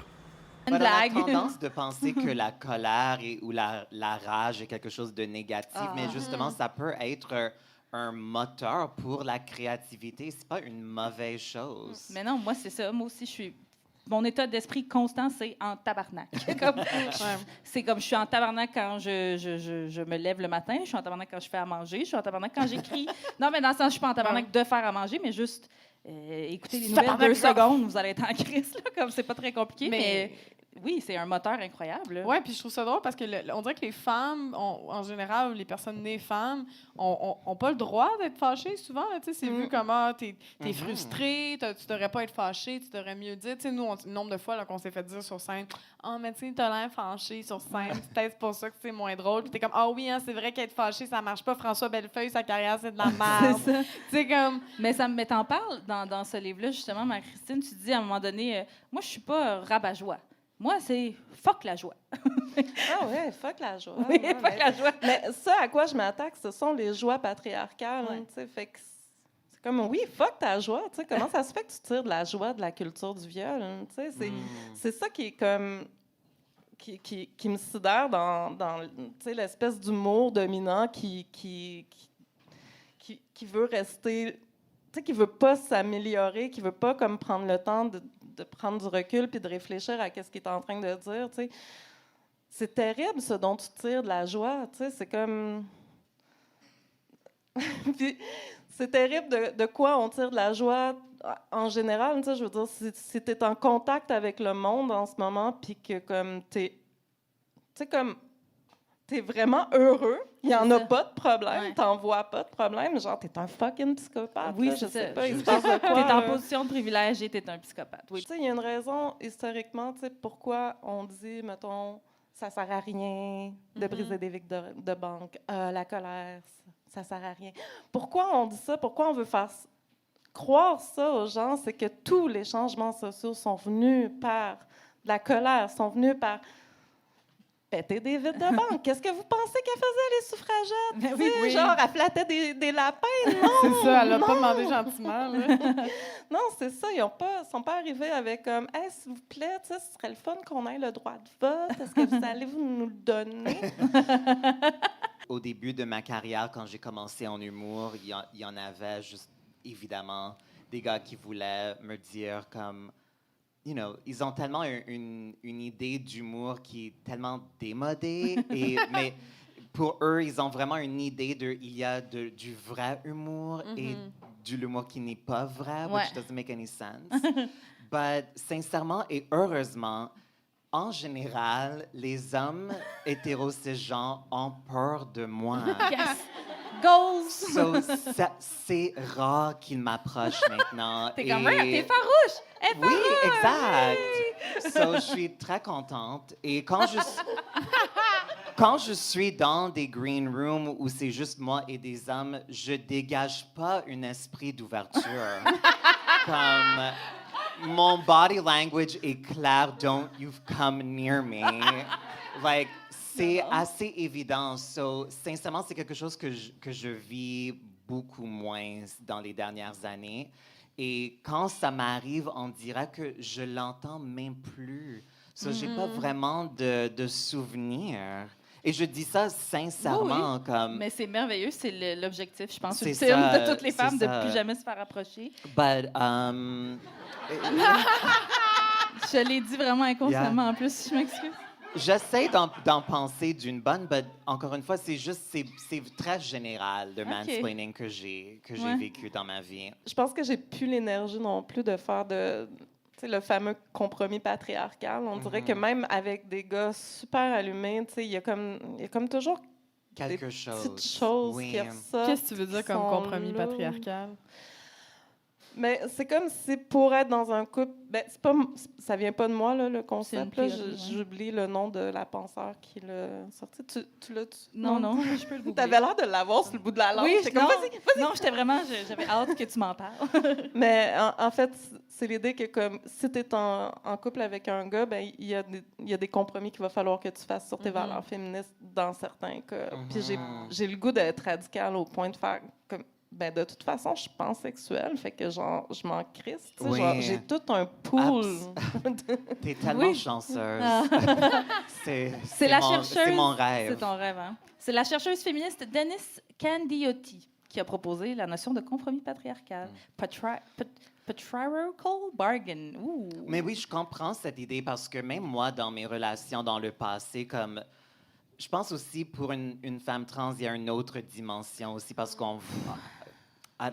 Speaker 8: Une blague.
Speaker 15: On a tendance de penser que la colère ou la rage est quelque chose de négatif, mais justement, ça peut être un moteur pour la créativité. C'est pas une mauvaise chose.
Speaker 1: Mais non, moi, c'est ça. Moi aussi, mon état d'esprit constant, c'est en tabarnak. C'est comme je suis en tabarnak quand je me lève le matin, je suis en tabarnak quand je fais à manger, je suis en tabarnak quand j'écris. Non, mais dans le sens, je suis pas en tabarnak de faire à manger, mais juste écoutez les nouvelles 2 secondes, vous allez être en crise. Là, comme c'est pas très compliqué, mais oui, c'est un moteur incroyable.
Speaker 2: Oui, puis je trouve ça drôle parce que on dirait que les femmes, en général, les personnes nées femmes, ont pas le droit d'être fâchées souvent. C'est vu comme t'es frustré, tu devrais pas être fâché, tu devrais mieux dire. T'sais, nous, le nombre de fois là, qu'on s'est fait dire sur scène, mais tu sais, t'as l'air fâché sur scène, c'est peut-être pour ça que c'est moins drôle. Puis t'es comme, oui, hein, c'est vrai qu'être fâché, ça marche pas. François Bellefeuille, sa carrière, c'est de la merde. C'est comme.
Speaker 1: Mais t'en parles dans ce livre-là, justement, Marie-Christine, tu dis à un moment donné, moi, je suis pas rabat-joie. Moi, c'est fuck la joie.
Speaker 16: Ah ouais, fuck la joie.
Speaker 1: Oui, fuck la joie.
Speaker 16: Mais ça, à quoi je m'attaque, ce sont les joies patriarcales. Fait que c'est comme, oui, fuck ta joie. Comment ça se fait que tu tires de la joie de la culture du viol? C'est ça qui est comme... Qui me sidère dans l'espèce d'humour dominant qui veut rester... qui veut pas s'améliorer, qui veut pas comme prendre le temps de prendre du recul puis de réfléchir à ce qu'il est en train de dire, tu sais. C'est terrible, ce dont tu tires de la joie, tu sais. C'est comme... puis c'est terrible de quoi on tire de la joie en général, tu sais. Je veux dire, si tu es en contact avec le monde en ce moment puis que comme tu sais, comme... T'es vraiment heureux, il n'y en a pas de problème, t'en vois pas de problème, genre t'es un fucking psychopathe.
Speaker 1: Oui,
Speaker 16: là,
Speaker 1: je
Speaker 16: sais
Speaker 1: ça.
Speaker 16: pas, il se passe de quoi.
Speaker 1: T'es en position de privilège et t'es un psychopathe. Oui.
Speaker 16: Tu sais, il y a une raison historiquement, tu sais, pourquoi on dit, mettons, ça sert à rien de briser des vies de banque, la colère, ça sert à rien. Pourquoi on dit ça? Pourquoi on veut faire croire ça aux gens? C'est que tous les changements sociaux sont venus par la colère, sont venus par péter des vitres de banque. Qu'est-ce que vous pensez qu'elle faisait, les suffragettes?
Speaker 2: Oui.
Speaker 16: Genre, elle flattait des lapins? Non!
Speaker 2: C'est ça, elle n'a pas demandé gentiment. Là.
Speaker 16: Non, c'est ça. Ils sont pas arrivés avec comme, « Hey, s'il vous plaît, ce serait le fun qu'on ait le droit de vote. Est-ce que vous allez nous le donner? »
Speaker 15: Au début de ma carrière, quand j'ai commencé en humour, il y en avait juste, évidemment, des gars qui voulaient me dire comme... ils ont tellement une idée d'humour qui est tellement démodée. Mais pour eux, ils ont vraiment une idée il y a du vrai humour et de l'humour qui n'est pas vrai, which doesn't make any sense. But sincèrement et heureusement, en général, les hommes hétéro-cisgenres ont peur de moi.
Speaker 1: Yes! Goals!
Speaker 15: So, c'est rare qu'ils m'approchent maintenant.
Speaker 1: T'es comme, t'es farouche!
Speaker 15: Oui, exact. So, je suis très contente. Et quand je suis dans des green rooms où c'est juste moi et des hommes, je dégage pas un esprit d'ouverture. Comme mon body language est clair. Don't you come near me. Like, c'est assez évident. So, sincèrement, c'est quelque chose que je vis beaucoup moins dans les dernières années. Et quand ça m'arrive, on dirait que je l'entends même plus. So, j'ai pas vraiment de souvenirs. Et je dis ça sincèrement.
Speaker 1: Oui.
Speaker 15: Comme...
Speaker 1: Mais c'est merveilleux, c'est l'objectif, je pense, ultime
Speaker 15: ça,
Speaker 1: de toutes les femmes, de
Speaker 15: ça.
Speaker 1: plus jamais se faire approcher.
Speaker 15: But,
Speaker 1: je l'ai dit vraiment inconsciemment en plus, je m'excuse.
Speaker 15: J'essaie d'en penser d'une bonne, mais encore une fois, c'est très général, le mansplaining que j'ai vécu dans ma vie.
Speaker 16: Je pense que j'ai plus l'énergie non plus de faire le fameux compromis patriarcal. On dirait que même avec des gars super allumés, il y a comme toujours
Speaker 15: quelque
Speaker 16: des
Speaker 15: chose.
Speaker 16: Petites choses qui ressortent.
Speaker 2: Qu'est-ce que tu veux dire comme compromis patriarcal?
Speaker 16: Mais c'est comme si pour être dans un couple, ça vient pas de moi là, le concept. Là, j'oublie le nom de la penseur qui l'a sorti. Tu l'as?
Speaker 1: Non, je peux le googler.
Speaker 16: T'avais l'air de l'avoir sur le bout de la langue.
Speaker 1: Oui,
Speaker 16: comme, vas-y.
Speaker 1: Non, j'avais hâte que tu m'en parles.
Speaker 16: Mais en fait, c'est l'idée que comme si tu es en couple avec un gars, il y a des compromis qu'il va falloir que tu fasses sur tes valeurs féministes dans certains cas. Puis j'ai le goût d'être radical au point de faire comme de toute façon, je suis pansexuelle, fait que genre, je m'en crisse.
Speaker 15: Oui.
Speaker 16: Genre, j'ai tout un pool.
Speaker 15: T'es tellement chanceuse. C'est
Speaker 1: la chercheuse.
Speaker 15: C'est mon rêve.
Speaker 1: C'est ton rêve, hein? C'est la chercheuse féministe Dennis Candiotti qui a proposé la notion de compromis patriarcal. Patriarchal bargain. Ooh.
Speaker 15: Mais oui, je comprends cette idée parce que même moi, dans mes relations dans le passé, comme... Je pense aussi pour une femme trans, il y a une autre dimension aussi parce qu'on...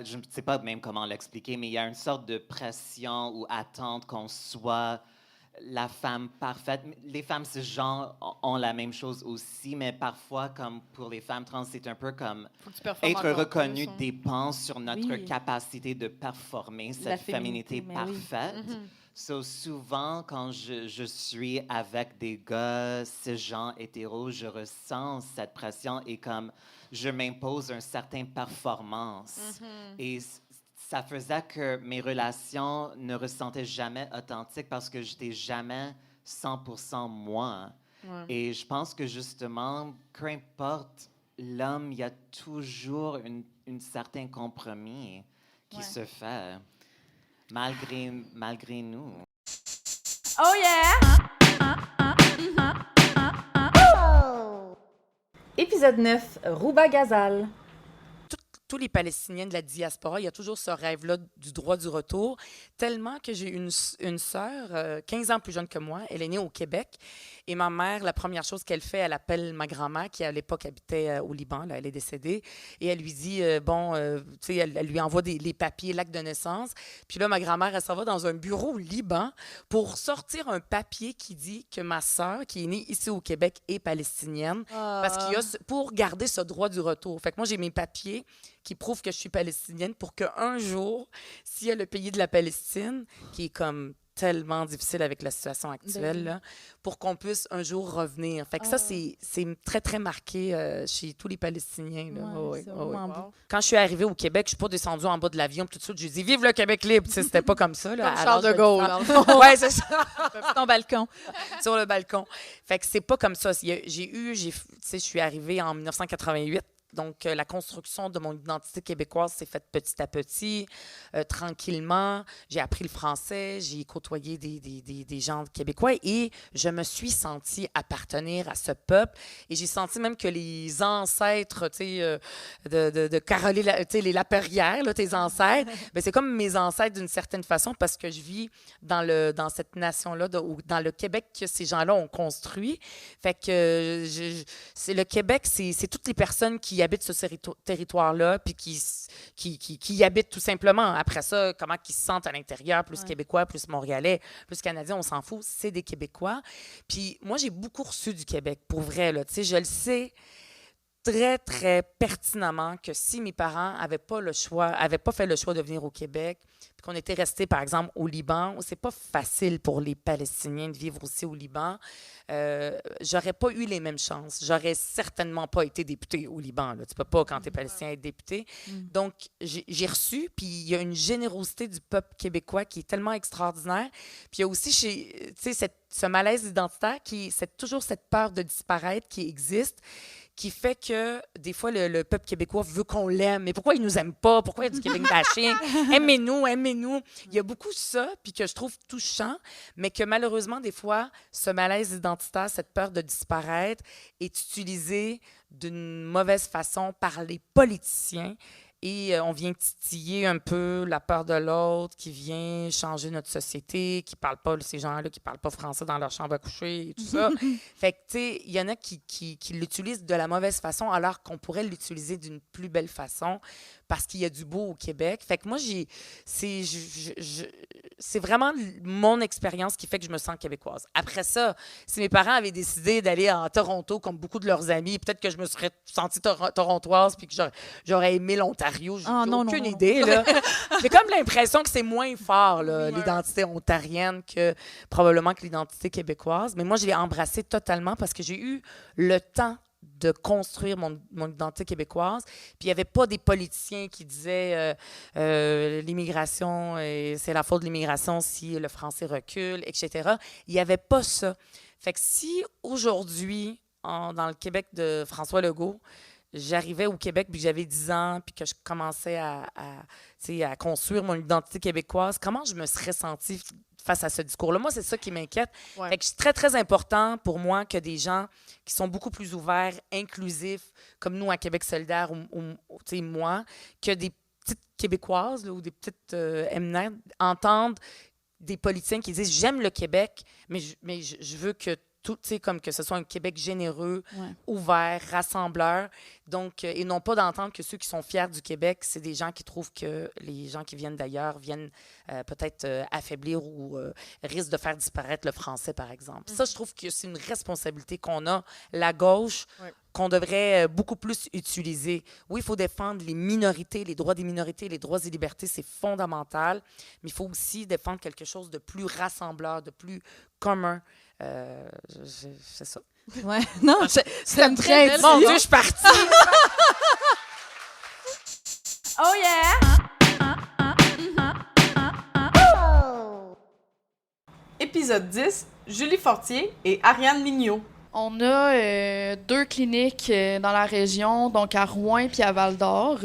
Speaker 15: Je ne sais pas même comment l'expliquer, mais il y a une sorte de pression ou attente qu'on soit la femme parfaite. Les femmes cisgenres ont la même chose aussi, mais parfois, comme pour les femmes trans, c'est un peu comme être reconnu dépend sur notre capacité de performer cette féminité parfaite. So, souvent, quand je suis avec des gars cisgenres hétéros, je ressens cette pression et comme je m'impose une certaine performance. Et ça faisait que mes relations ne ressentaient jamais authentiques parce que j'étais jamais 100% moi. Ouais. Et je pense que justement, peu importe l'homme, il y a toujours une certain compromis qui se fait, malgré nous.
Speaker 1: Oh yeah! Épisode 9, Rouba Ghazal.
Speaker 17: Tous les Palestiniens de la diaspora, il y a toujours ce rêve-là du droit du retour, tellement que j'ai une sœur, 15 ans plus jeune que moi, elle est née au Québec, et ma mère, la première chose qu'elle fait, elle appelle ma grand-mère, qui à l'époque habitait au Liban, là, elle est décédée, et elle lui dit, tu sais, elle lui envoie les papiers, l'acte de naissance, puis là, ma grand-mère, elle s'en va dans un bureau au Liban pour sortir un papier qui dit que ma sœur, qui est née ici au Québec, est palestinienne, parce qu'il y a, pour garder ce droit du retour. Fait que moi, j'ai mes papiers qui prouve que je suis palestinienne pour qu'un jour, s'il y a le pays de la Palestine, qui est comme tellement difficile avec la situation actuelle, là, pour qu'on puisse un jour revenir. Fait que ça, c'est très, très marqué chez tous les Palestiniens. Là. Wow. Quand je suis arrivée au Québec, je ne suis pas descendue en bas de l'avion, tout de suite, je dis « Vive le Québec libre! » C'était pas comme ça. Là,
Speaker 2: comme Charles de Gaulle.
Speaker 17: Oui, c'est ça.
Speaker 8: Ton balcon.
Speaker 17: Sur le balcon. Fait que c'est pas comme ça. Je suis arrivée en 1988. Donc, la construction de mon identité québécoise s'est faite petit à petit, tranquillement. J'ai appris le français, j'ai côtoyé des gens québécois et je me suis sentie appartenir à ce peuple. Et j'ai senti même que les ancêtres, tu sais, de Caroline, tu sais, les Laperrière, là, tes ancêtres, bien, c'est comme mes ancêtres d'une certaine façon parce que je vis dans cette nation-là, dans le Québec que ces gens-là ont construit. Fait que c'est le Québec, c'est toutes les personnes qui habitent ce territoire-là, puis qui y habitent tout simplement. Après ça, comment ils se sentent à l'intérieur, plus Québécois, plus Montréalais, plus Canadiens, on s'en fout, c'est des Québécois. Puis moi, j'ai beaucoup reçu du Québec, pour vrai, là. Tu sais, je le sais très, très pertinemment que si mes parents n'avaient pas fait le choix de venir au Québec, puis qu'on était restés, par exemple, au Liban, où c'est pas facile pour les Palestiniens de vivre aussi au Liban, j'aurais pas eu les mêmes chances. J'aurais certainement pas été députée au Liban. Là. Tu peux pas, quand tu es Palestinien, être député. Donc, j'ai reçu, puis il y a une générosité du peuple québécois qui est tellement extraordinaire. Puis il y a aussi, ce malaise identitaire, toujours cette peur de disparaître qui existe, qui fait que, des fois, le peuple québécois veut qu'on l'aime. Mais pourquoi il nous aime pas? Pourquoi il y a du Québec bashing? Aimez-nous, aimez-nous. Il y a beaucoup ça, puis que je trouve touchant, mais que malheureusement, des fois, ce malaise identitaire, cette peur de disparaître, est utilisé d'une mauvaise façon par les politiciens. Et on vient titiller un peu la peur de l'autre, qui vient changer notre société, qui parle pas, ces gens-là qui parlent pas français dans leur chambre à coucher et tout ça. Fait que, tu sais, il y en a qui l'utilisent de la mauvaise façon, alors qu'on pourrait l'utiliser d'une plus belle façon, parce qu'il y a du beau au Québec. Fait que moi, c'est vraiment mon expérience qui fait que je me sens québécoise. Après ça, si mes parents avaient décidé d'aller à Toronto, comme beaucoup de leurs amis, peut-être que je me serais sentie torontoise puis que j'aurais aimé l'Ontario. J'ai aucune idée. Là. J'ai comme l'impression que c'est moins fort, là, l'identité ontarienne, que probablement que l'identité québécoise. Mais moi, je l'ai embrassée totalement parce que j'ai eu le temps de construire mon identité québécoise. Puis il n'y avait pas des politiciens qui disaient l'immigration, c'est la faute de l'immigration si le français recule, etc. Il n'y avait pas ça. Fait que si aujourd'hui, dans le Québec de François Legault, j'arrivais au Québec puis que j'avais 10 ans puis que je commençais à construire mon identité québécoise, comment je me serais sentie face à ce discours-là? Moi, c'est ça qui m'inquiète. Fait que c'est très, très important pour moi que des gens qui sont beaucoup plus ouverts, inclusifs, comme nous à Québec solidaire, ou moi, que des petites Québécoises là, ou des petites MNR entendent des politiciens qui disent « J'aime le Québec, mais je veux que tout, tu sais, comme que ce soit un Québec généreux, ouvert, rassembleur. Donc, et non pas d'entendre que ceux qui sont fiers du Québec, c'est des gens qui trouvent que les gens qui viennent d'ailleurs viennent peut-être affaiblir ou risquent de faire disparaître le français, par exemple. Ça, je trouve que c'est une responsabilité qu'on a, la gauche, qu'on devrait beaucoup plus utiliser. Oui, il faut défendre les minorités, les droits des minorités, les droits et libertés, c'est fondamental, mais il faut aussi défendre quelque chose de plus rassembleur, de plus commun. C'est ça.
Speaker 8: Ouais. Non, c'est
Speaker 17: très belle. Mon Dieu, je suis partie!
Speaker 2: Oh yeah! Épisode 10, Julie Fortier et Ariane Mignot.
Speaker 18: On a 2 cliniques dans la région, donc à Rouen puis à Val-d'Or.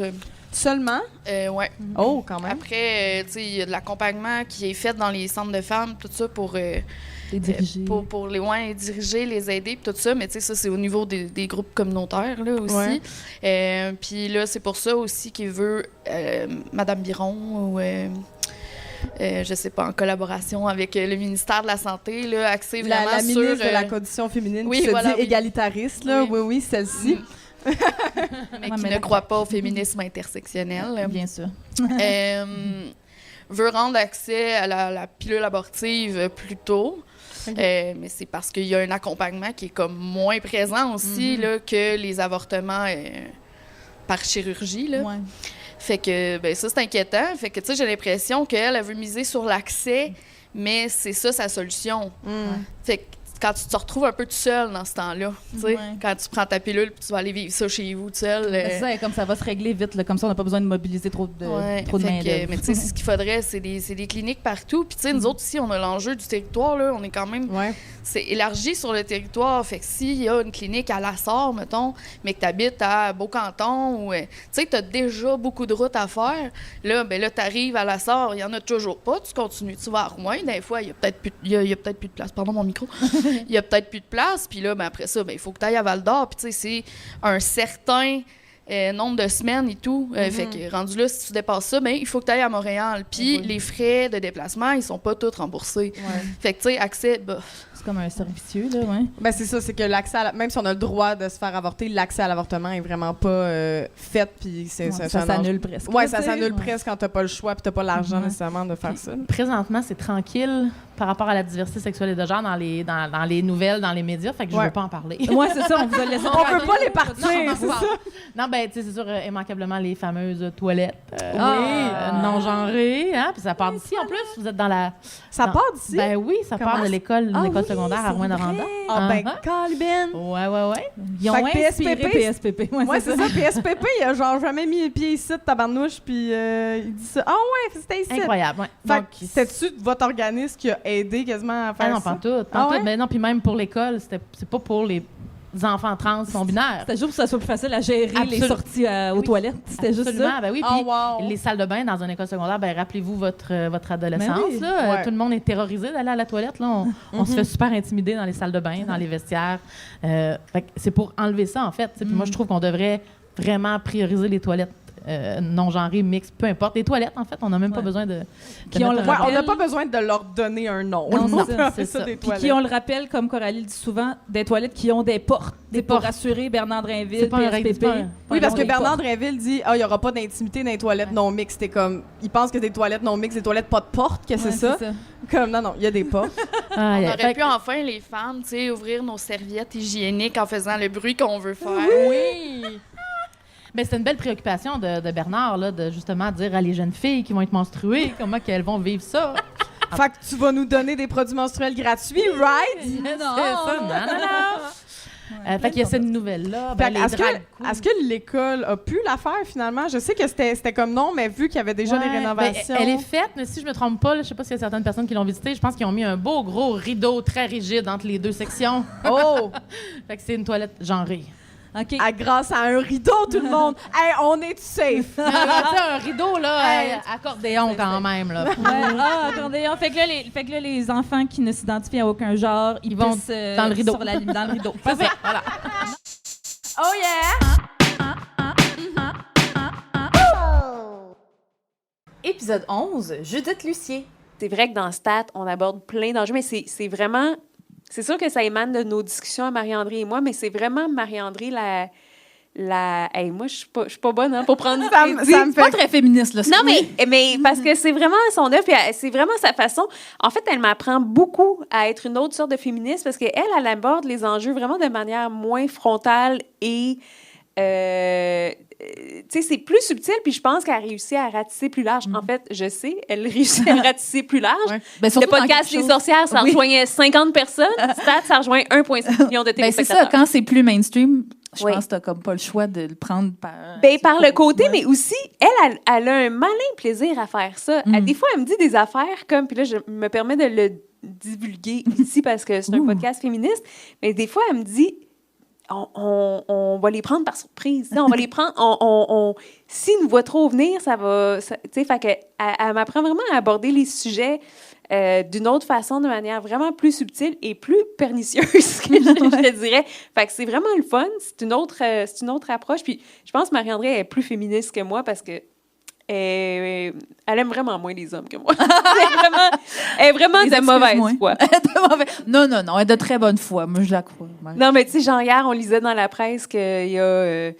Speaker 2: Seulement?
Speaker 18: Ouais.
Speaker 2: Oh, quand même.
Speaker 18: Après, tu sais, il y a de l'accompagnement qui est fait dans les centres de femmes, tout ça pour...
Speaker 8: les diriger.
Speaker 18: Pour les diriger, les aider, puis tout ça. Mais tu sais, ça, c'est au niveau des groupes communautaires, là, aussi. Puis là, c'est pour ça aussi qu'il veut Madame Biron ou... je sais pas, en collaboration avec le ministère de la Santé, là, axé vraiment
Speaker 2: la
Speaker 18: sur...
Speaker 2: ministre de la Condition féminine,
Speaker 18: oui,
Speaker 2: qui se
Speaker 18: voilà,
Speaker 2: dit égalitariste, là. Oui, celle-ci.
Speaker 18: Mais qui ne croit pas au féminisme intersectionnel.
Speaker 8: Bien sûr.
Speaker 18: Veut rendre accès à la pilule abortive plus tôt. Mais c'est parce qu'il y a un accompagnement qui est comme moins présent aussi là, que les avortements par chirurgie. Là. Fait que ben, ça, c'est inquiétant. Fait que tu sais, j'ai l'impression qu'elle veut miser sur l'accès, mais c'est ça sa solution. Fait que quand tu te retrouves un peu tout seul dans ce temps-là, tu sais, quand tu prends ta pilule puis tu vas aller vivre ça chez vous tout seul.
Speaker 8: C'est ça, comme ça va se régler vite, là, comme ça on n'a pas besoin de mobiliser trop de main-d'œuvre.
Speaker 18: Mais tu sais, ce qu'il faudrait, c'est des cliniques partout. Puis tu sais, nous autres ici, on a l'enjeu du territoire, là, on est quand même... C'est élargi sur le territoire. Fait que s'il y a une clinique à La Sarre, mettons, mais que tu habites à Beaucanton, ou tu sais, tu as déjà beaucoup de routes à faire, là, ben là, tu arrives à La Sarre, il n'y en a toujours pas, tu continues, tu vas à Rouen, des fois, il y a peut-être plus de place. Pardon, mon micro. Il y a peut-être plus de place, puis là, ben, après ça, il faut que tu ailles à Val-d'Or, puis tu sais, c'est un certain nombre de semaines et tout. Fait que rendu là, si tu dépasses ça, ben, il faut que tu ailles à Montréal. Puis les frais de déplacement, ils sont pas tous remboursés. Fait que, tu sais, accès,
Speaker 8: c'est comme un servicieux, là,
Speaker 2: Ben, c'est ça, c'est que l'accès même si on a le droit de se faire avorter, l'accès à l'avortement est vraiment pas fait, puis
Speaker 8: ça s'annule presque.
Speaker 2: Ouais, ça s'annule presque quand t'as pas le choix, puis t'as pas l'argent nécessairement de faire ça.
Speaker 19: Présentement, c'est tranquille par rapport à la diversité sexuelle et de genre dans les nouvelles, dans les médias, fait que je veux pas en parler.
Speaker 8: Ouais, c'est ça, on vous a laissé.
Speaker 2: On peut pas les partir, c'est ça.
Speaker 19: Non, ben, tu sais, c'est sûr, immanquablement, les fameuses toilettes non-genrées, hein, puis ça part d'ici. En plus, vous êtes dans la...
Speaker 2: Ça part d'ici?
Speaker 19: Ben oui, ça part de l'école secondaire à Rouyn-Noranda.
Speaker 2: Ah ben, Calvin!
Speaker 19: Ouais.
Speaker 8: Ils ont inspiré PSPP.
Speaker 2: Ouais, c'est ça. PSPP, il a genre jamais mis les pieds ici de tabarnouche, puis il dit ça. Ah ouais, c'était ici.
Speaker 19: Incroyable, ouais.
Speaker 2: Fait que c'était-tu votre organisme qui a aidé quasiment à faire ça?
Speaker 19: Non, pas tout. Mais non, puis même pour l'école, c'est pas pour les enfants trans non-binaires.
Speaker 8: C'était juste pour que ça soit plus facile à gérer les sorties aux toilettes. C'était juste ça.
Speaker 19: Ben oui, puis les salles de bain dans une école secondaire, ben rappelez-vous votre adolescence. Là, tout le monde est terrorisé d'aller à la toilette. Là. On se fait super intimider dans les salles de bain, dans les vestiaires. Fait que c'est pour enlever ça, en fait. Puis moi, je trouve qu'on devrait vraiment prioriser les toilettes non-genrées, mixtes, peu importe. Les toilettes, en fait, on n'a même pas besoin de
Speaker 2: on n'a pas besoin de leur donner un nom.
Speaker 8: Non, c'est ça. Puis qui, on le rappelle, comme Coralie le dit souvent, des toilettes qui ont des portes. Pour rassurer Bernard Drinville, PSPP.
Speaker 2: Oui, parce que Bernard Drinville dit « Ah, il n'y aura pas d'intimité dans les toilettes non mixtes. » C'est comme, il pense que des toilettes non mixtes, des toilettes pas de porte, que c'est ça. Comme, non, il y a des portes.
Speaker 18: On aurait pu enfin, les femmes, tu sais, ouvrir nos serviettes hygiéniques en faisant le bruit qu'on veut faire.
Speaker 19: Oui! Ben, c'est une belle préoccupation de Bernard, là, de justement dire à les jeunes filles qui vont être menstruées comment qu'elles vont vivre ça.
Speaker 2: Fait que tu vas nous donner des produits menstruels gratuits, right?
Speaker 19: Non. Fait qu'il y a cette nouvelle-là. Ben,
Speaker 2: est-ce que l'école a pu la faire finalement? Je sais que c'était comme non, mais vu qu'il y avait déjà des rénovations.
Speaker 19: Ben, elle est faite, mais si je me trompe pas, là, je sais pas s'il y a certaines personnes qui l'ont visitée, je pense qu'ils ont mis un beau gros rideau très rigide entre les deux sections.
Speaker 2: Oh!
Speaker 19: Fait que c'est une toilette genrée.
Speaker 8: Okay.
Speaker 2: Grâce à un rideau, tout le monde. Hey, on est safe.
Speaker 19: Un rideau, là, accordéon quand même. Là.
Speaker 8: Accordéon. Fait que là, les enfants qui ne s'identifient à aucun genre, ils vont
Speaker 19: dans le rideau.
Speaker 8: Sur dans le rideau.
Speaker 19: Parfait. Voilà.
Speaker 2: Oh yeah!
Speaker 1: Épisode 11, Judith Lucier.
Speaker 20: C'est vrai que dans Stat, on aborde plein d'enjeux, mais c'est vraiment c'est sûr que ça émane de nos discussions à Marie-André et moi, mais c'est vraiment Marie-André Hey, moi, je suis pas bonne pour prendre du crédit.
Speaker 1: C'est pas très féministe, là.
Speaker 20: Non, mais parce que c'est vraiment son œuvre, puis c'est vraiment sa façon. En fait, elle m'apprend beaucoup à être une autre sorte de féministe parce qu'elle aborde les enjeux vraiment de manière moins frontale et... tu sais, c'est plus subtil, puis je pense qu'elle a réussi à ratisser plus large. En fait, je sais, elle réussit à ratisser plus large.
Speaker 1: Ben,
Speaker 20: le podcast Les Sorcières, ça rejoignait 50 personnes. Stat, ça rejoint 1,6 million de téléspectateurs.
Speaker 1: C'est ça, quand c'est plus mainstream, je pense que t'as comme pas le choix de le prendre par...
Speaker 20: par le côté, mais aussi, elle a un malin plaisir à faire ça. Des fois, elle me dit des affaires comme... Puis là, je me permets de le divulguer ici parce que c'est un podcast féministe. Mais des fois, elle me dit... On va les prendre par surprise. On va les prendre. S'ils nous voient trop venir, ça va. Fait que elle m'apprend vraiment à aborder les sujets d'une autre façon, de manière vraiment plus subtile et plus pernicieuse, que je te dirais. Fait que c'est vraiment le fun. C'est une autre approche. Puis je pense que Marie-André est plus féministe que moi parce que elle aime vraiment moins les hommes que moi. Elle est vraiment de mauvaise foi.
Speaker 1: Non, elle est de très bonne foi. Moi, je la crois.
Speaker 20: Non, mais tu sais, genre hier, on lisait dans la presse qu'il y a...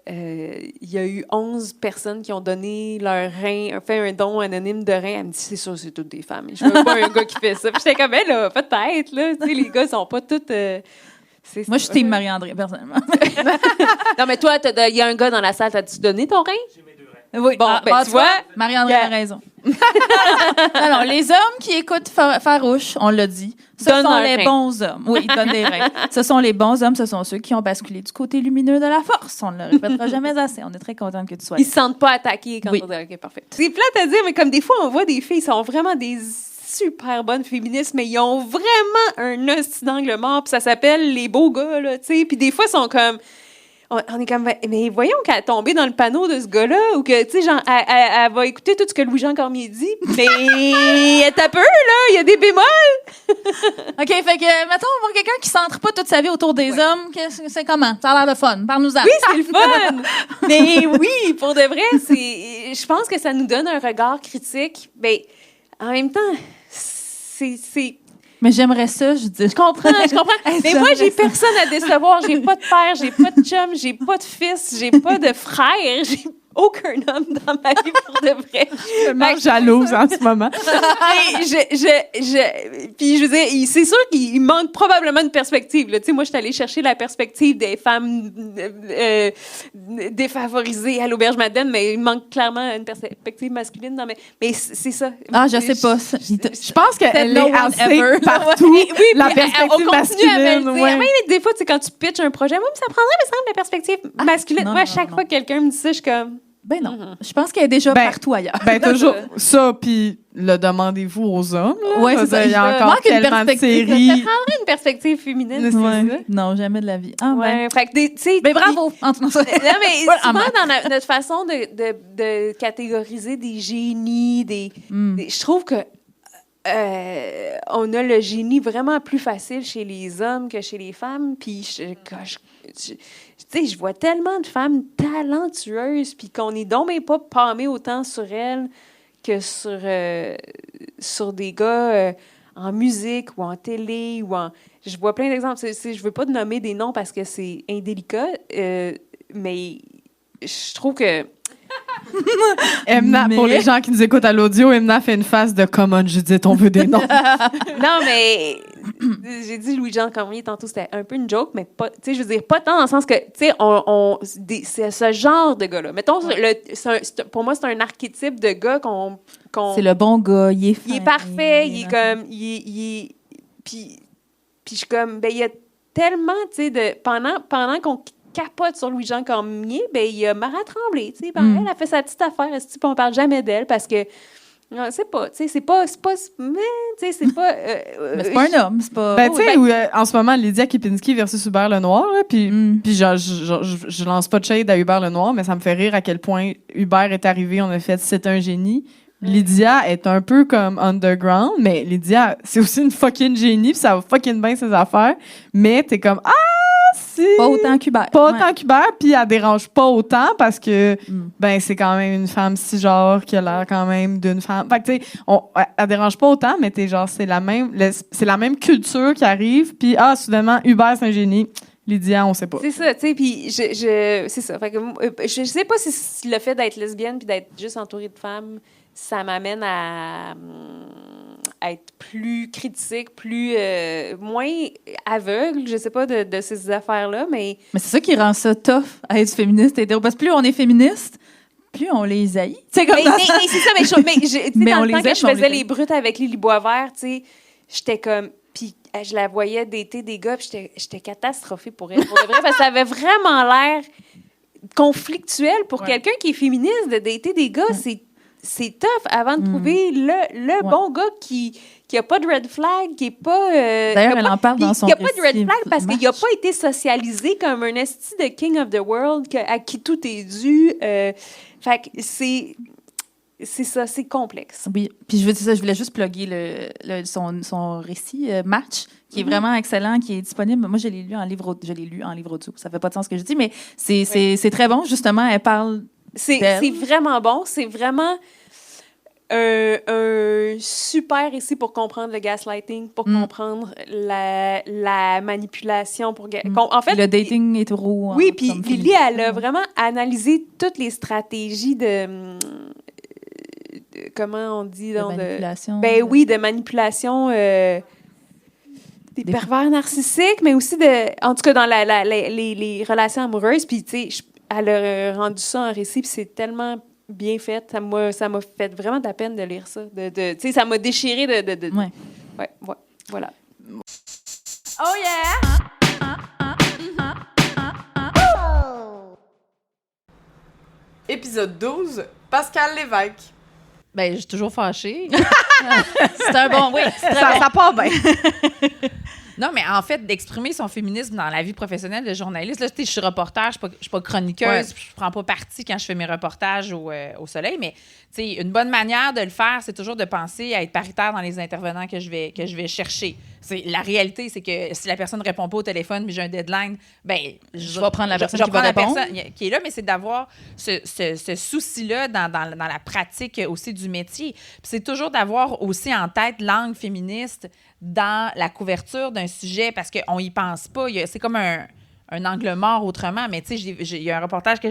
Speaker 20: il y a eu 11 personnes qui ont donné leur rein, fait un don anonyme de rein. Elle me dit, c'est sûr, c'est toutes des femmes. Je veux pas un gars qui fait ça. Puis j'étais comme, là, peut-être, là. Tu sais, les gars sont pas tous...
Speaker 1: Moi, je suis team Marie-André, personnellement.
Speaker 20: Non, mais toi, il y a un gars dans la salle, t'as-tu donné ton rein?
Speaker 1: Oui,
Speaker 20: bon, tu vois,
Speaker 1: Marie-André a raison. Alors, les hommes qui écoutent Farouche, on l'a dit, ce sont les bons hommes. Oui, ils donnent des reins. Ce sont les bons hommes, ce sont ceux qui ont basculé du côté lumineux de la force. On ne le répétera jamais assez. On est très contente que tu sois là.
Speaker 20: Ils se sentent pas attaqués quand on dit OK, parfait. C'est plate à dire, mais comme des fois, on voit des filles, ils sont vraiment des super bonnes féministes, mais ils ont vraiment un hostie d'angle mort, puis ça s'appelle les beaux gars, là, tu sais. Puis des fois, ils sont comme... On est comme, mais voyons qu'elle est tombée dans le panneau de ce gars-là, ou que, tu sais, genre, elle va écouter tout ce que Louis-Jean Cormier dit, mais elle est un peu, là, il y a des bémols.
Speaker 1: OK, fait que, mettons, on va voir quelqu'un qui centre pas toute sa vie autour des hommes, c'est comment? Ça a l'air de fun, parle-nous-en.
Speaker 20: Oui, c'est le fun! Mais oui, pour de vrai, je pense que ça nous donne un regard critique, mais en même temps, c'est...
Speaker 1: Mais j'aimerais ça, je dis.
Speaker 20: Je comprends. Mais moi, j'ai personne à décevoir. J'ai pas de père, j'ai pas de chum, j'ai pas de fils, j'ai pas de frère, j'ai aucun homme dans ma vie pour de vrai.
Speaker 2: Je suis tellement jalouse en ce moment.
Speaker 20: Puis je veux dire, c'est sûr qu'il manque probablement une perspective. Tu sais, moi, je suis allée chercher la perspective des femmes défavorisées à l'Auberge Madeleine, mais il manque clairement une perspective masculine. Non, mais c'est ça.
Speaker 1: Ah, je sais pas.
Speaker 2: Je pense qu'elle est assez partout, la perspective masculine.
Speaker 20: Oui, des fois, tu sais, quand tu pitches un projet, moi, ça prendrait, me semble, la perspective masculine. Moi, à chaque fois que quelqu'un me dit ça, je suis comme...
Speaker 1: Ben non. Je pense qu'elle est déjà partout ailleurs.
Speaker 2: Ben toujours ça, puis le demandez-vous aux hommes.
Speaker 20: Oui,
Speaker 2: c'est ça. Il y a encore tellement de séries.
Speaker 20: Ça prendrait une perspective féminine, c'est ça?
Speaker 1: Non, jamais de la vie. Ah,
Speaker 20: ouais. Fait que, tu sais...
Speaker 1: Ben bravo!
Speaker 20: Non, mais souvent, dans notre façon de catégoriser des génies, je trouve que on a le génie vraiment plus facile chez les hommes que chez les femmes. Puis, je vois tellement de femmes talentueuses, puis qu'on est donc même pas pâmé autant sur elles que sur des gars en musique ou en télé. Je vois plein d'exemples. Je veux pas te nommer des noms parce que c'est indélicat, mais je trouve que...
Speaker 2: Emna, pour les gens qui nous écoutent à l'audio, Emna fait une face de « Come on, Judith, on veut des noms. »
Speaker 20: Non, mais j'ai dit Louis-Jean Cormier tantôt, c'était un peu une joke, mais pas, tu sais, je veux dire, pas tant dans le sens que, tu sais, c'est ce genre de gars-là. Mettons, pour moi, c'est un archétype de gars qu'on...
Speaker 1: C'est le bon gars, il est fin.
Speaker 20: Il est parfait, il est comme... Puis je suis comme, ben il y a tellement, tu sais, pendant qu'on capote sur Louis-Jean Cormier, ben il y a Mara Tremblay, tu sais, elle a fait sa petite affaire, on parle jamais d'elle parce que c'est pas, tu sais, c'est pas, mais tu sais, c'est pas...
Speaker 1: mais c'est pas un homme, c'est pas...
Speaker 2: Ben, tu sais, en ce moment, Lydia Kipinski versus Hubert Lenoir, là, puis je lance pas de shade à Hubert Lenoir, mais ça me fait rire à quel point Hubert est arrivé, on a fait « C'est un génie ». Lydia est un peu comme underground, mais Lydia, c'est aussi une fucking génie, puis ça va fucking bien ses affaires, mais t'es comme « Ah, si...
Speaker 1: Pas autant qu'Hubert.
Speaker 2: Pas autant qu'Hubert, puis elle dérange pas autant parce que, ben, c'est quand même une femme cisgenre qui a l'air quand même d'une femme. Fait que, tu sais, elle dérange pas autant, mais t'es genre, c'est la même culture qui arrive, puis soudainement, Hubert, c'est un génie. Lydia, on sait pas.
Speaker 20: C'est ça, tu sais, puis c'est ça. Fait que, je sais pas si le fait d'être lesbienne puis d'être juste entourée de femmes, ça m'amène à être plus critique, moins aveugle, je sais pas, de ces affaires-là, mais...
Speaker 1: Mais c'est ça qui rend ça tough à être féministe et hétéro. Parce que plus on est féministe, plus on les haït.
Speaker 20: C'est comme mais c'est ça, mais dans le temps que je faisais les brutes avec Lily Boisvert, tu sais, j'étais comme... Puis je la voyais dater des gars, puis j'étais catastrophée pour elle. Pour le vrai, parce que ça avait vraiment l'air conflictuel pour quelqu'un qui est féministe de dater des gars. C'est tough avant de trouver le bon gars qui a pas de red flag, qui est pas...
Speaker 1: D'ailleurs, elle en parle dans son
Speaker 20: récit. Qui a pas de red flag parce qu'il a pas été socialisé comme un esti de king of the world à qui tout est dû. Fait que c'est ça, c'est complexe.
Speaker 1: Oui, puis je voulais juste plugger son récit, Match, qui est vraiment excellent, qui est disponible. Moi, je l'ai lu en livre audio. Ça fait pas de sens ce que je dis, mais c'est très bon. Justement, elle parle
Speaker 20: C'est vraiment bon. C'est vraiment un super récit pour comprendre le gaslighting, pour comprendre la manipulation. En fait,
Speaker 1: le dating hétéro.
Speaker 20: Oui, puis Lily, elle a vraiment analysé toutes les stratégies de comment on dit?
Speaker 1: De manipulation.
Speaker 20: Ben oui, de manipulation des pervers narcissiques, mais aussi en tout cas dans les relations amoureuses. Puis, tu sais, elle a rendu ça en récit, puis c'est tellement bien fait. Ça m'a fait vraiment de la peine de lire ça. Tu sais, ça m'a déchiré de... Ouais, voilà.
Speaker 3: Oh yeah!
Speaker 2: Épisode 12, Pascal Lévesque.
Speaker 19: Ben, je suis toujours fâchée.
Speaker 1: C'est un bon... Oui,
Speaker 2: ça part bien.
Speaker 12: Non, mais en fait, d'exprimer son féminisme dans la vie professionnelle de journaliste, là, je suis reporter, je suis pas chroniqueuse, je prends pas parti quand je fais mes reportages au Soleil, mais une bonne manière de le faire, c'est toujours de penser à être paritaire dans les intervenants que je vais chercher. La réalité, c'est que si la personne ne répond pas au téléphone, mais j'ai un deadline, ben je vais prendre la personne qui va répondre. Qui est là, mais c'est d'avoir ce souci-là dans la pratique aussi du métier. Puis c'est toujours d'avoir aussi en tête l'angle féministe dans la couverture d'un sujet parce qu'on y pense pas. C'est comme un angle mort autrement, mais tu sais, il y a un reportage qui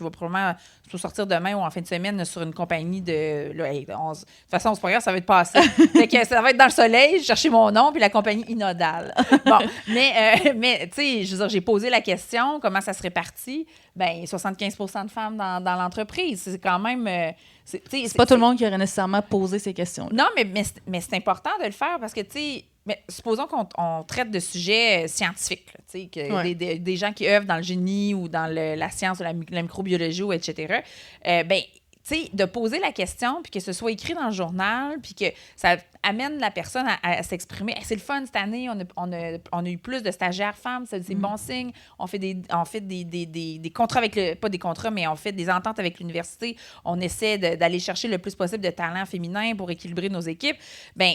Speaker 12: va probablement sortir demain ou en fin de semaine sur une compagnie de... Là, de toute façon, c'est pas grave, ça va être passé. Fait que ça va être dans le Soleil, chercher mon nom, puis la compagnie Inodal. Bon, mais tu sais, je veux dire, j'ai posé la question, comment ça se répartit? Bien, 75% de femmes dans l'entreprise. C'est quand même...
Speaker 1: c'est pas tout le monde qui aurait nécessairement posé ces questions-là.
Speaker 12: Non, mais c'est important de le faire parce que, tu sais, mais supposons qu'on traite de sujets scientifiques, des gens qui œuvrent dans le génie ou dans la science de la microbiologie, ou etc. Ben, tu sais, de poser la question, puis que ce soit écrit dans le journal, puis que ça amène la personne à s'exprimer. Hey, c'est le fun cette année, on a eu plus de stagiaires femmes, c'est bon signe. On fait des contrats avec pas des contrats, mais on fait des ententes avec l'université. On essaie d'aller chercher le plus possible de talents féminins pour équilibrer nos équipes. Bien,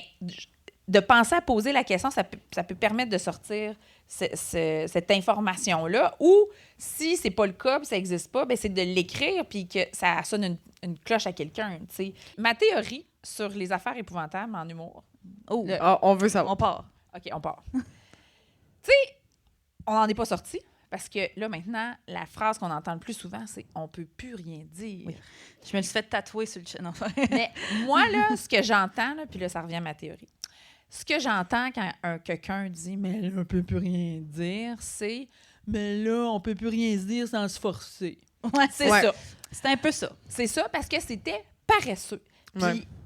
Speaker 12: de penser à poser la question, ça peut permettre de sortir cette information-là. Ou, si c'est pas le cas, puis ça n'existe pas, bien, c'est de l'écrire puis que ça sonne une cloche à quelqu'un. T'sais. Ma théorie sur les affaires épouvantables en humour.
Speaker 2: On veut savoir.
Speaker 12: On part. OK, on part. Tu sais, on n'en est pas sorti. Parce que là, maintenant, la phrase qu'on entend le plus souvent, c'est « on peut plus rien dire oui. ».
Speaker 1: Je me le suis fait tatouer sur le chien.
Speaker 12: Mais moi, là, ce que j'entends, puis là, ça revient à ma théorie. Ce que j'entends quand quelqu'un dit « mais là, on peut plus rien dire », c'est « mais là, on peut plus rien dire sans se forcer ».
Speaker 1: Ouais,
Speaker 12: c'est ça.
Speaker 1: C'est un peu ça.
Speaker 12: C'est ça parce que c'était paresseux.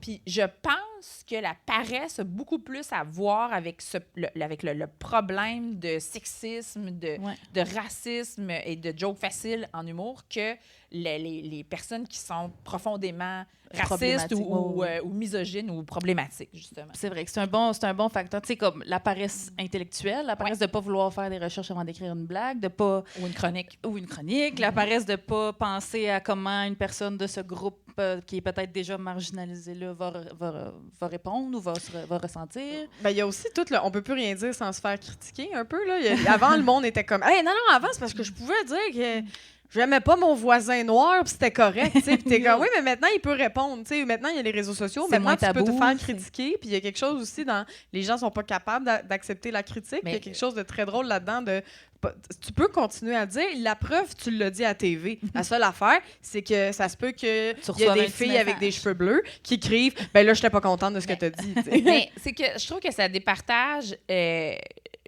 Speaker 12: Puis je pense que la paresse a beaucoup plus à voir avec le problème de sexisme, de racisme et de jokes faciles en humour que les personnes qui sont profondément
Speaker 1: Problématique,
Speaker 21: ou misogyne ou problématique, justement.
Speaker 1: C'est vrai que c'est un bon facteur. Tu sais, comme la paresse intellectuelle, la paresse de ne pas vouloir faire des recherches avant d'écrire une blague, de pas...
Speaker 21: Ou une chronique.
Speaker 1: La paresse de ne pas penser à comment une personne de ce groupe qui est peut-être déjà marginalisée là, va répondre ou va ressentir.
Speaker 2: Ben, il y a aussi tout on peut plus rien dire sans se faire critiquer un peu. Là. Avant, le monde était comme « Hey, non, avant, c'est parce que je pouvais dire que... » J'aimais pas mon voisin noir, puis c'était correct, tu sais. Puis t'es comme, oui, mais maintenant, il peut répondre, tu sais. Maintenant, il y a les réseaux sociaux. Maintenant, tu peux te faire critiquer. Puis il y a quelque chose aussi dans... Les gens sont pas capables d'accepter la critique. Il y a quelque chose de très drôle là-dedans de... Tu peux continuer à dire. La preuve, tu l'as dit à TV. La seule affaire, c'est que ça se peut qu'il y a des filles avec des cheveux bleus qui écrivent « Ben là, j'étais pas contente de ce que t'as dit. »
Speaker 21: Mais c'est que je trouve que ça départage...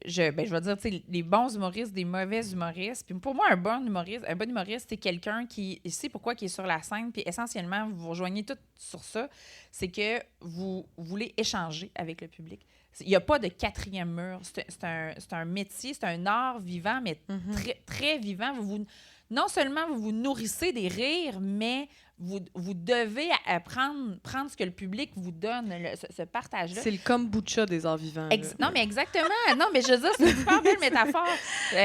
Speaker 21: je vais dire, tu sais, les bons humoristes, des mauvais humoristes. Puis pour moi, un bon humoriste, c'est quelqu'un qui sait pourquoi il est sur la scène. Puis essentiellement, vous vous rejoignez tous sur ça. C'est que vous voulez échanger avec le public. Il n'y a pas de quatrième mur. C'est un métier, c'est un art vivant, mais très, très vivant. Non seulement vous vous nourrissez des rires, mais vous devez prendre ce que le public vous donne, ce partage-là.
Speaker 2: C'est le kombucha des arts vivants.
Speaker 21: Non, mais exactement. Non, mais je veux dire, c'est une super belle métaphore.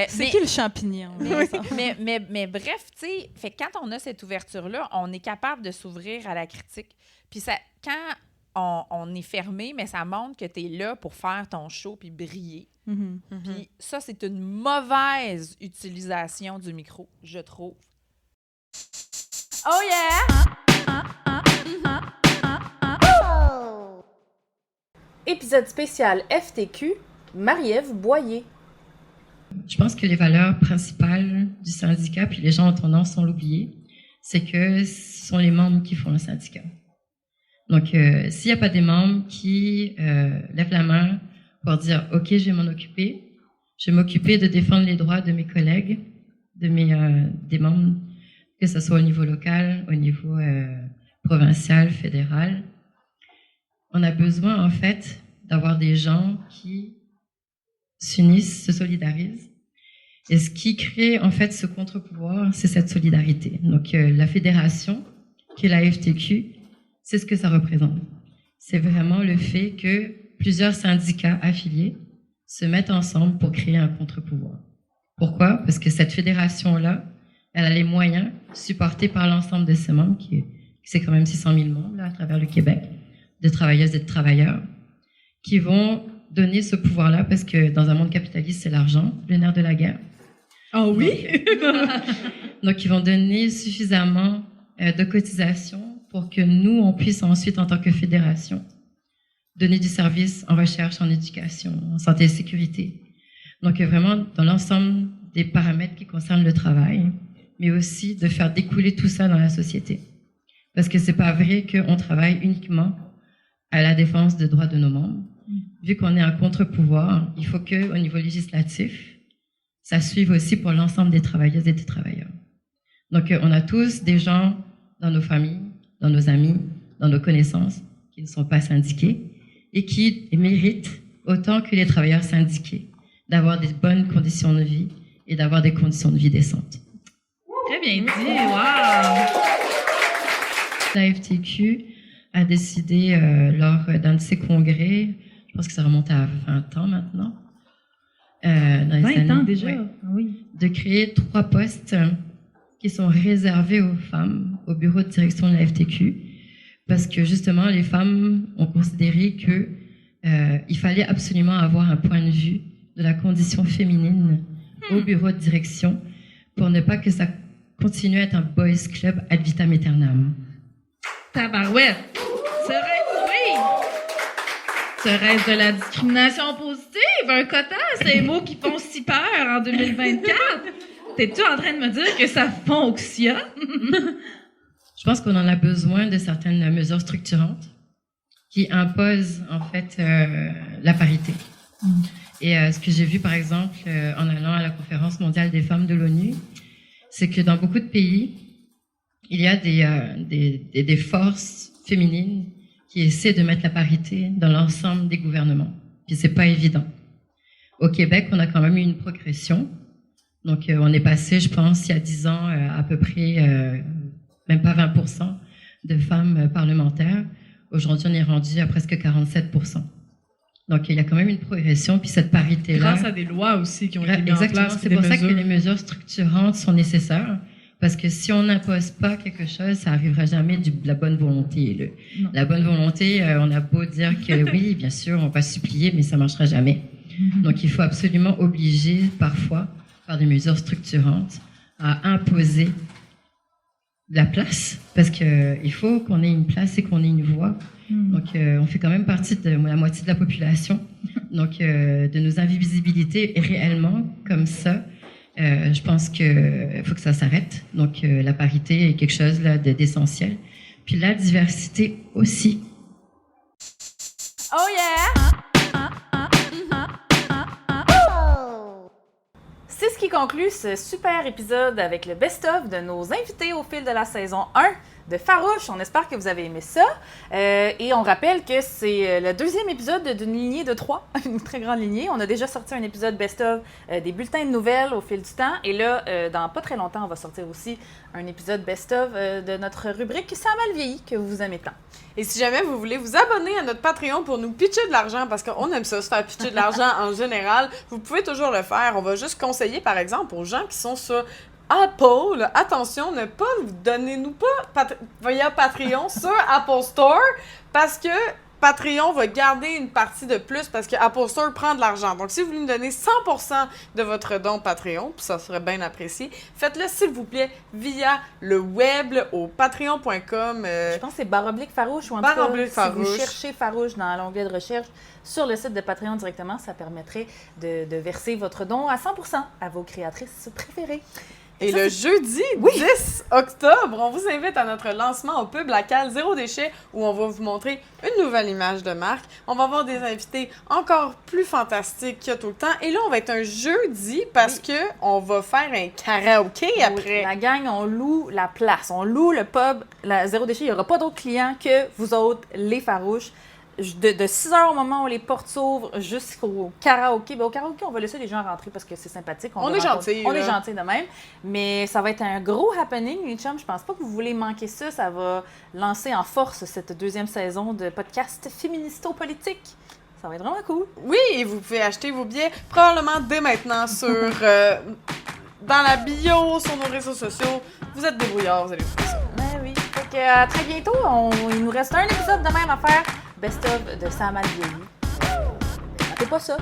Speaker 1: C'est qui le champignon?
Speaker 21: Mais bref, tu sais, quand on a cette ouverture-là, on est capable de s'ouvrir à la critique. Puis quand on est fermé, mais ça montre que tu es là pour faire ton show puis briller. Puis ça, c'est une mauvaise utilisation du micro, je trouve.
Speaker 3: Oh yeah!
Speaker 1: Épisode spécial FTQ, Marie-Ève Boyer.
Speaker 22: Je pense que les valeurs principales du syndicat, puis les gens ont tendance à l'oublier, c'est que ce sont les membres qui font le syndicat. Donc, s'il n'y a pas des membres qui lèvent la main pour dire « Ok, je vais m'en occuper. Je vais m'occuper de défendre les droits de mes collègues, des membres, que ce soit au niveau local, au niveau provincial, fédéral. » On a besoin, en fait, d'avoir des gens qui s'unissent, se solidarisent. Et ce qui crée, en fait, ce contre-pouvoir, c'est cette solidarité. Donc, la fédération, qui est la FTQ, c'est ce que ça représente. C'est vraiment le fait que plusieurs syndicats affiliés se mettent ensemble pour créer un contre-pouvoir. Pourquoi? Parce que cette fédération-là, elle a les moyens, supportés par l'ensemble de ses membres, c'est quand même 600 000 membres là, à travers le Québec, de travailleuses et de travailleurs, qui vont donner ce pouvoir-là, parce que dans un monde capitaliste, c'est l'argent, le nerf de la guerre.
Speaker 21: Ah oui?
Speaker 22: Donc, ils vont donner suffisamment de cotisations pour que nous, on puisse ensuite, en tant que fédération, donner du service en recherche, en éducation, en santé et sécurité. Donc, vraiment, dans l'ensemble des paramètres qui concernent le travail, mais aussi de faire découler tout ça dans la société. Parce que c'est pas vrai qu'on travaille uniquement à la défense des droits de nos membres. Vu qu'on est un contre-pouvoir, il faut qu'au niveau législatif, ça suive aussi pour l'ensemble des travailleuses et des travailleurs. Donc, on a tous des gens dans nos familles, dans nos amis, dans nos connaissances, qui ne sont pas syndiqués et qui méritent, autant que les travailleurs syndiqués, d'avoir des bonnes conditions de vie et d'avoir des conditions de vie décentes.
Speaker 23: Très bien dit, wow!
Speaker 22: La FTQ a décidé, lors d'un de ses congrès, je pense que ça remonte à 20 ans maintenant, dans les
Speaker 23: 20 ans déjà, oui.
Speaker 22: De créer 3 postes qui sont réservés aux femmes au bureau de direction de la FTQ, parce que justement, les femmes ont considéré que il fallait absolument avoir un point de vue de la condition féminine au bureau de direction pour ne pas que ça continue à être un boys club ad vitam aeternam.
Speaker 23: Tabarouette! Serait-ce de la discrimination positive? Un quota, c'est les mots qui font si peur en 2024? T'es-tu en train de me dire que ça fonctionne?
Speaker 22: Je pense qu'on en a besoin de certaines mesures structurantes qui imposent, en fait, la parité. Et ce que j'ai vu, par exemple, en allant à la Conférence mondiale des femmes de l'ONU, c'est que dans beaucoup de pays, il y a des forces féminines qui essaient de mettre la parité dans l'ensemble des gouvernements. Puis c'est pas évident. Au Québec, on a quand même eu une progression. Donc, on est passé, je pense, il y a 10 ans, à peu près, même pas 20% de femmes parlementaires. Aujourd'hui, on est rendu à presque 47%. Donc, il y a quand même une progression, puis cette parité-là...
Speaker 23: Grâce à des lois aussi qui ont été mises en
Speaker 22: Exactement,
Speaker 23: place.
Speaker 22: c'est pour ça que les mesures structurantes sont nécessaires, parce que si on n'impose pas quelque chose, ça n'arrivera jamais de la bonne volonté. Là. La bonne volonté, on a beau dire que oui, bien sûr, on va supplier, mais ça ne marchera jamais. Donc, il faut absolument obliger, parfois, par des mesures structurantes, à imposer la place, parce qu'il faut qu'on ait une place et qu'on ait une voix. Donc, on fait quand même partie de la moitié de la population. Donc, de nos invisibilités réellement, comme ça, je pense qu'il faut que ça s'arrête. Donc, la parité est quelque chose là, d'essentiel. Puis la diversité aussi.
Speaker 1: Oh yeah! C'est ce qui conclut ce super épisode avec le best-of de nos invités au fil de la saison 1 de Farouche. On espère que vous avez aimé ça. Et on rappelle que c'est le deuxième épisode d'une lignée de 3, une très grande lignée. On a déjà sorti un épisode best-of des bulletins de nouvelles au fil du temps. Et là, dans pas très longtemps, on va sortir aussi un épisode best-of de notre rubrique « Ça a mal vieilli » que vous aimez tant.
Speaker 2: Et si jamais vous voulez vous abonner à notre Patreon pour nous pitcher de l'argent, parce qu'on aime ça, se faire pitcher de l'argent en général, vous pouvez toujours le faire. On va juste conseiller, par exemple, aux gens qui sont sur Apple, attention, ne pas donnez-nous pas via Patreon sur Apple Store, parce que Patreon va garder une partie de plus parce que Apple Store prend de l'argent. Donc, si vous voulez nous donner 100% de votre don Patreon, puis ça serait bien apprécié, faites-le, s'il vous plaît, via le web au patreon.com.
Speaker 1: Je pense que c'est /farouche ou en tout cas, si vous cherchez Farouche dans l'onglet de recherche sur le site de Patreon directement, ça permettrait de verser votre don à 100% à vos créatrices préférées.
Speaker 2: Et le jeudi 10 octobre, on vous invite à notre lancement au pub La Cale Zéro Déchet où on va vous montrer une nouvelle image de marque. On va avoir des invités encore plus fantastiques qu'il y a tout le temps. Et là, on va être un jeudi parce que on va faire un karaoké après.
Speaker 1: La gang, on loue la place. On loue le pub la Zéro Déchet. Il n'y aura pas d'autres clients que vous autres, les Farouches. De 6 heures au moment où les portes s'ouvrent jusqu'au karaoké. Bien, au karaoké, on va laisser les gens rentrer parce que c'est sympathique.
Speaker 2: On est gentils.
Speaker 1: On est gentils de même. Mais ça va être un gros happening, les chums. Je pense pas que vous voulez manquer ça. Ça va lancer en force cette deuxième saison de podcast féministo-politique. Ça va être vraiment cool.
Speaker 2: Oui, et vous pouvez acheter vos billets probablement dès maintenant sur dans la bio, sur nos réseaux sociaux. Vous êtes débrouillards, vous allez trouver ça.
Speaker 1: Ben oui. Fait que à très bientôt. Il nous reste un épisode de même à faire. Best-of de Ça a mal vieilli. Ratez pas ça.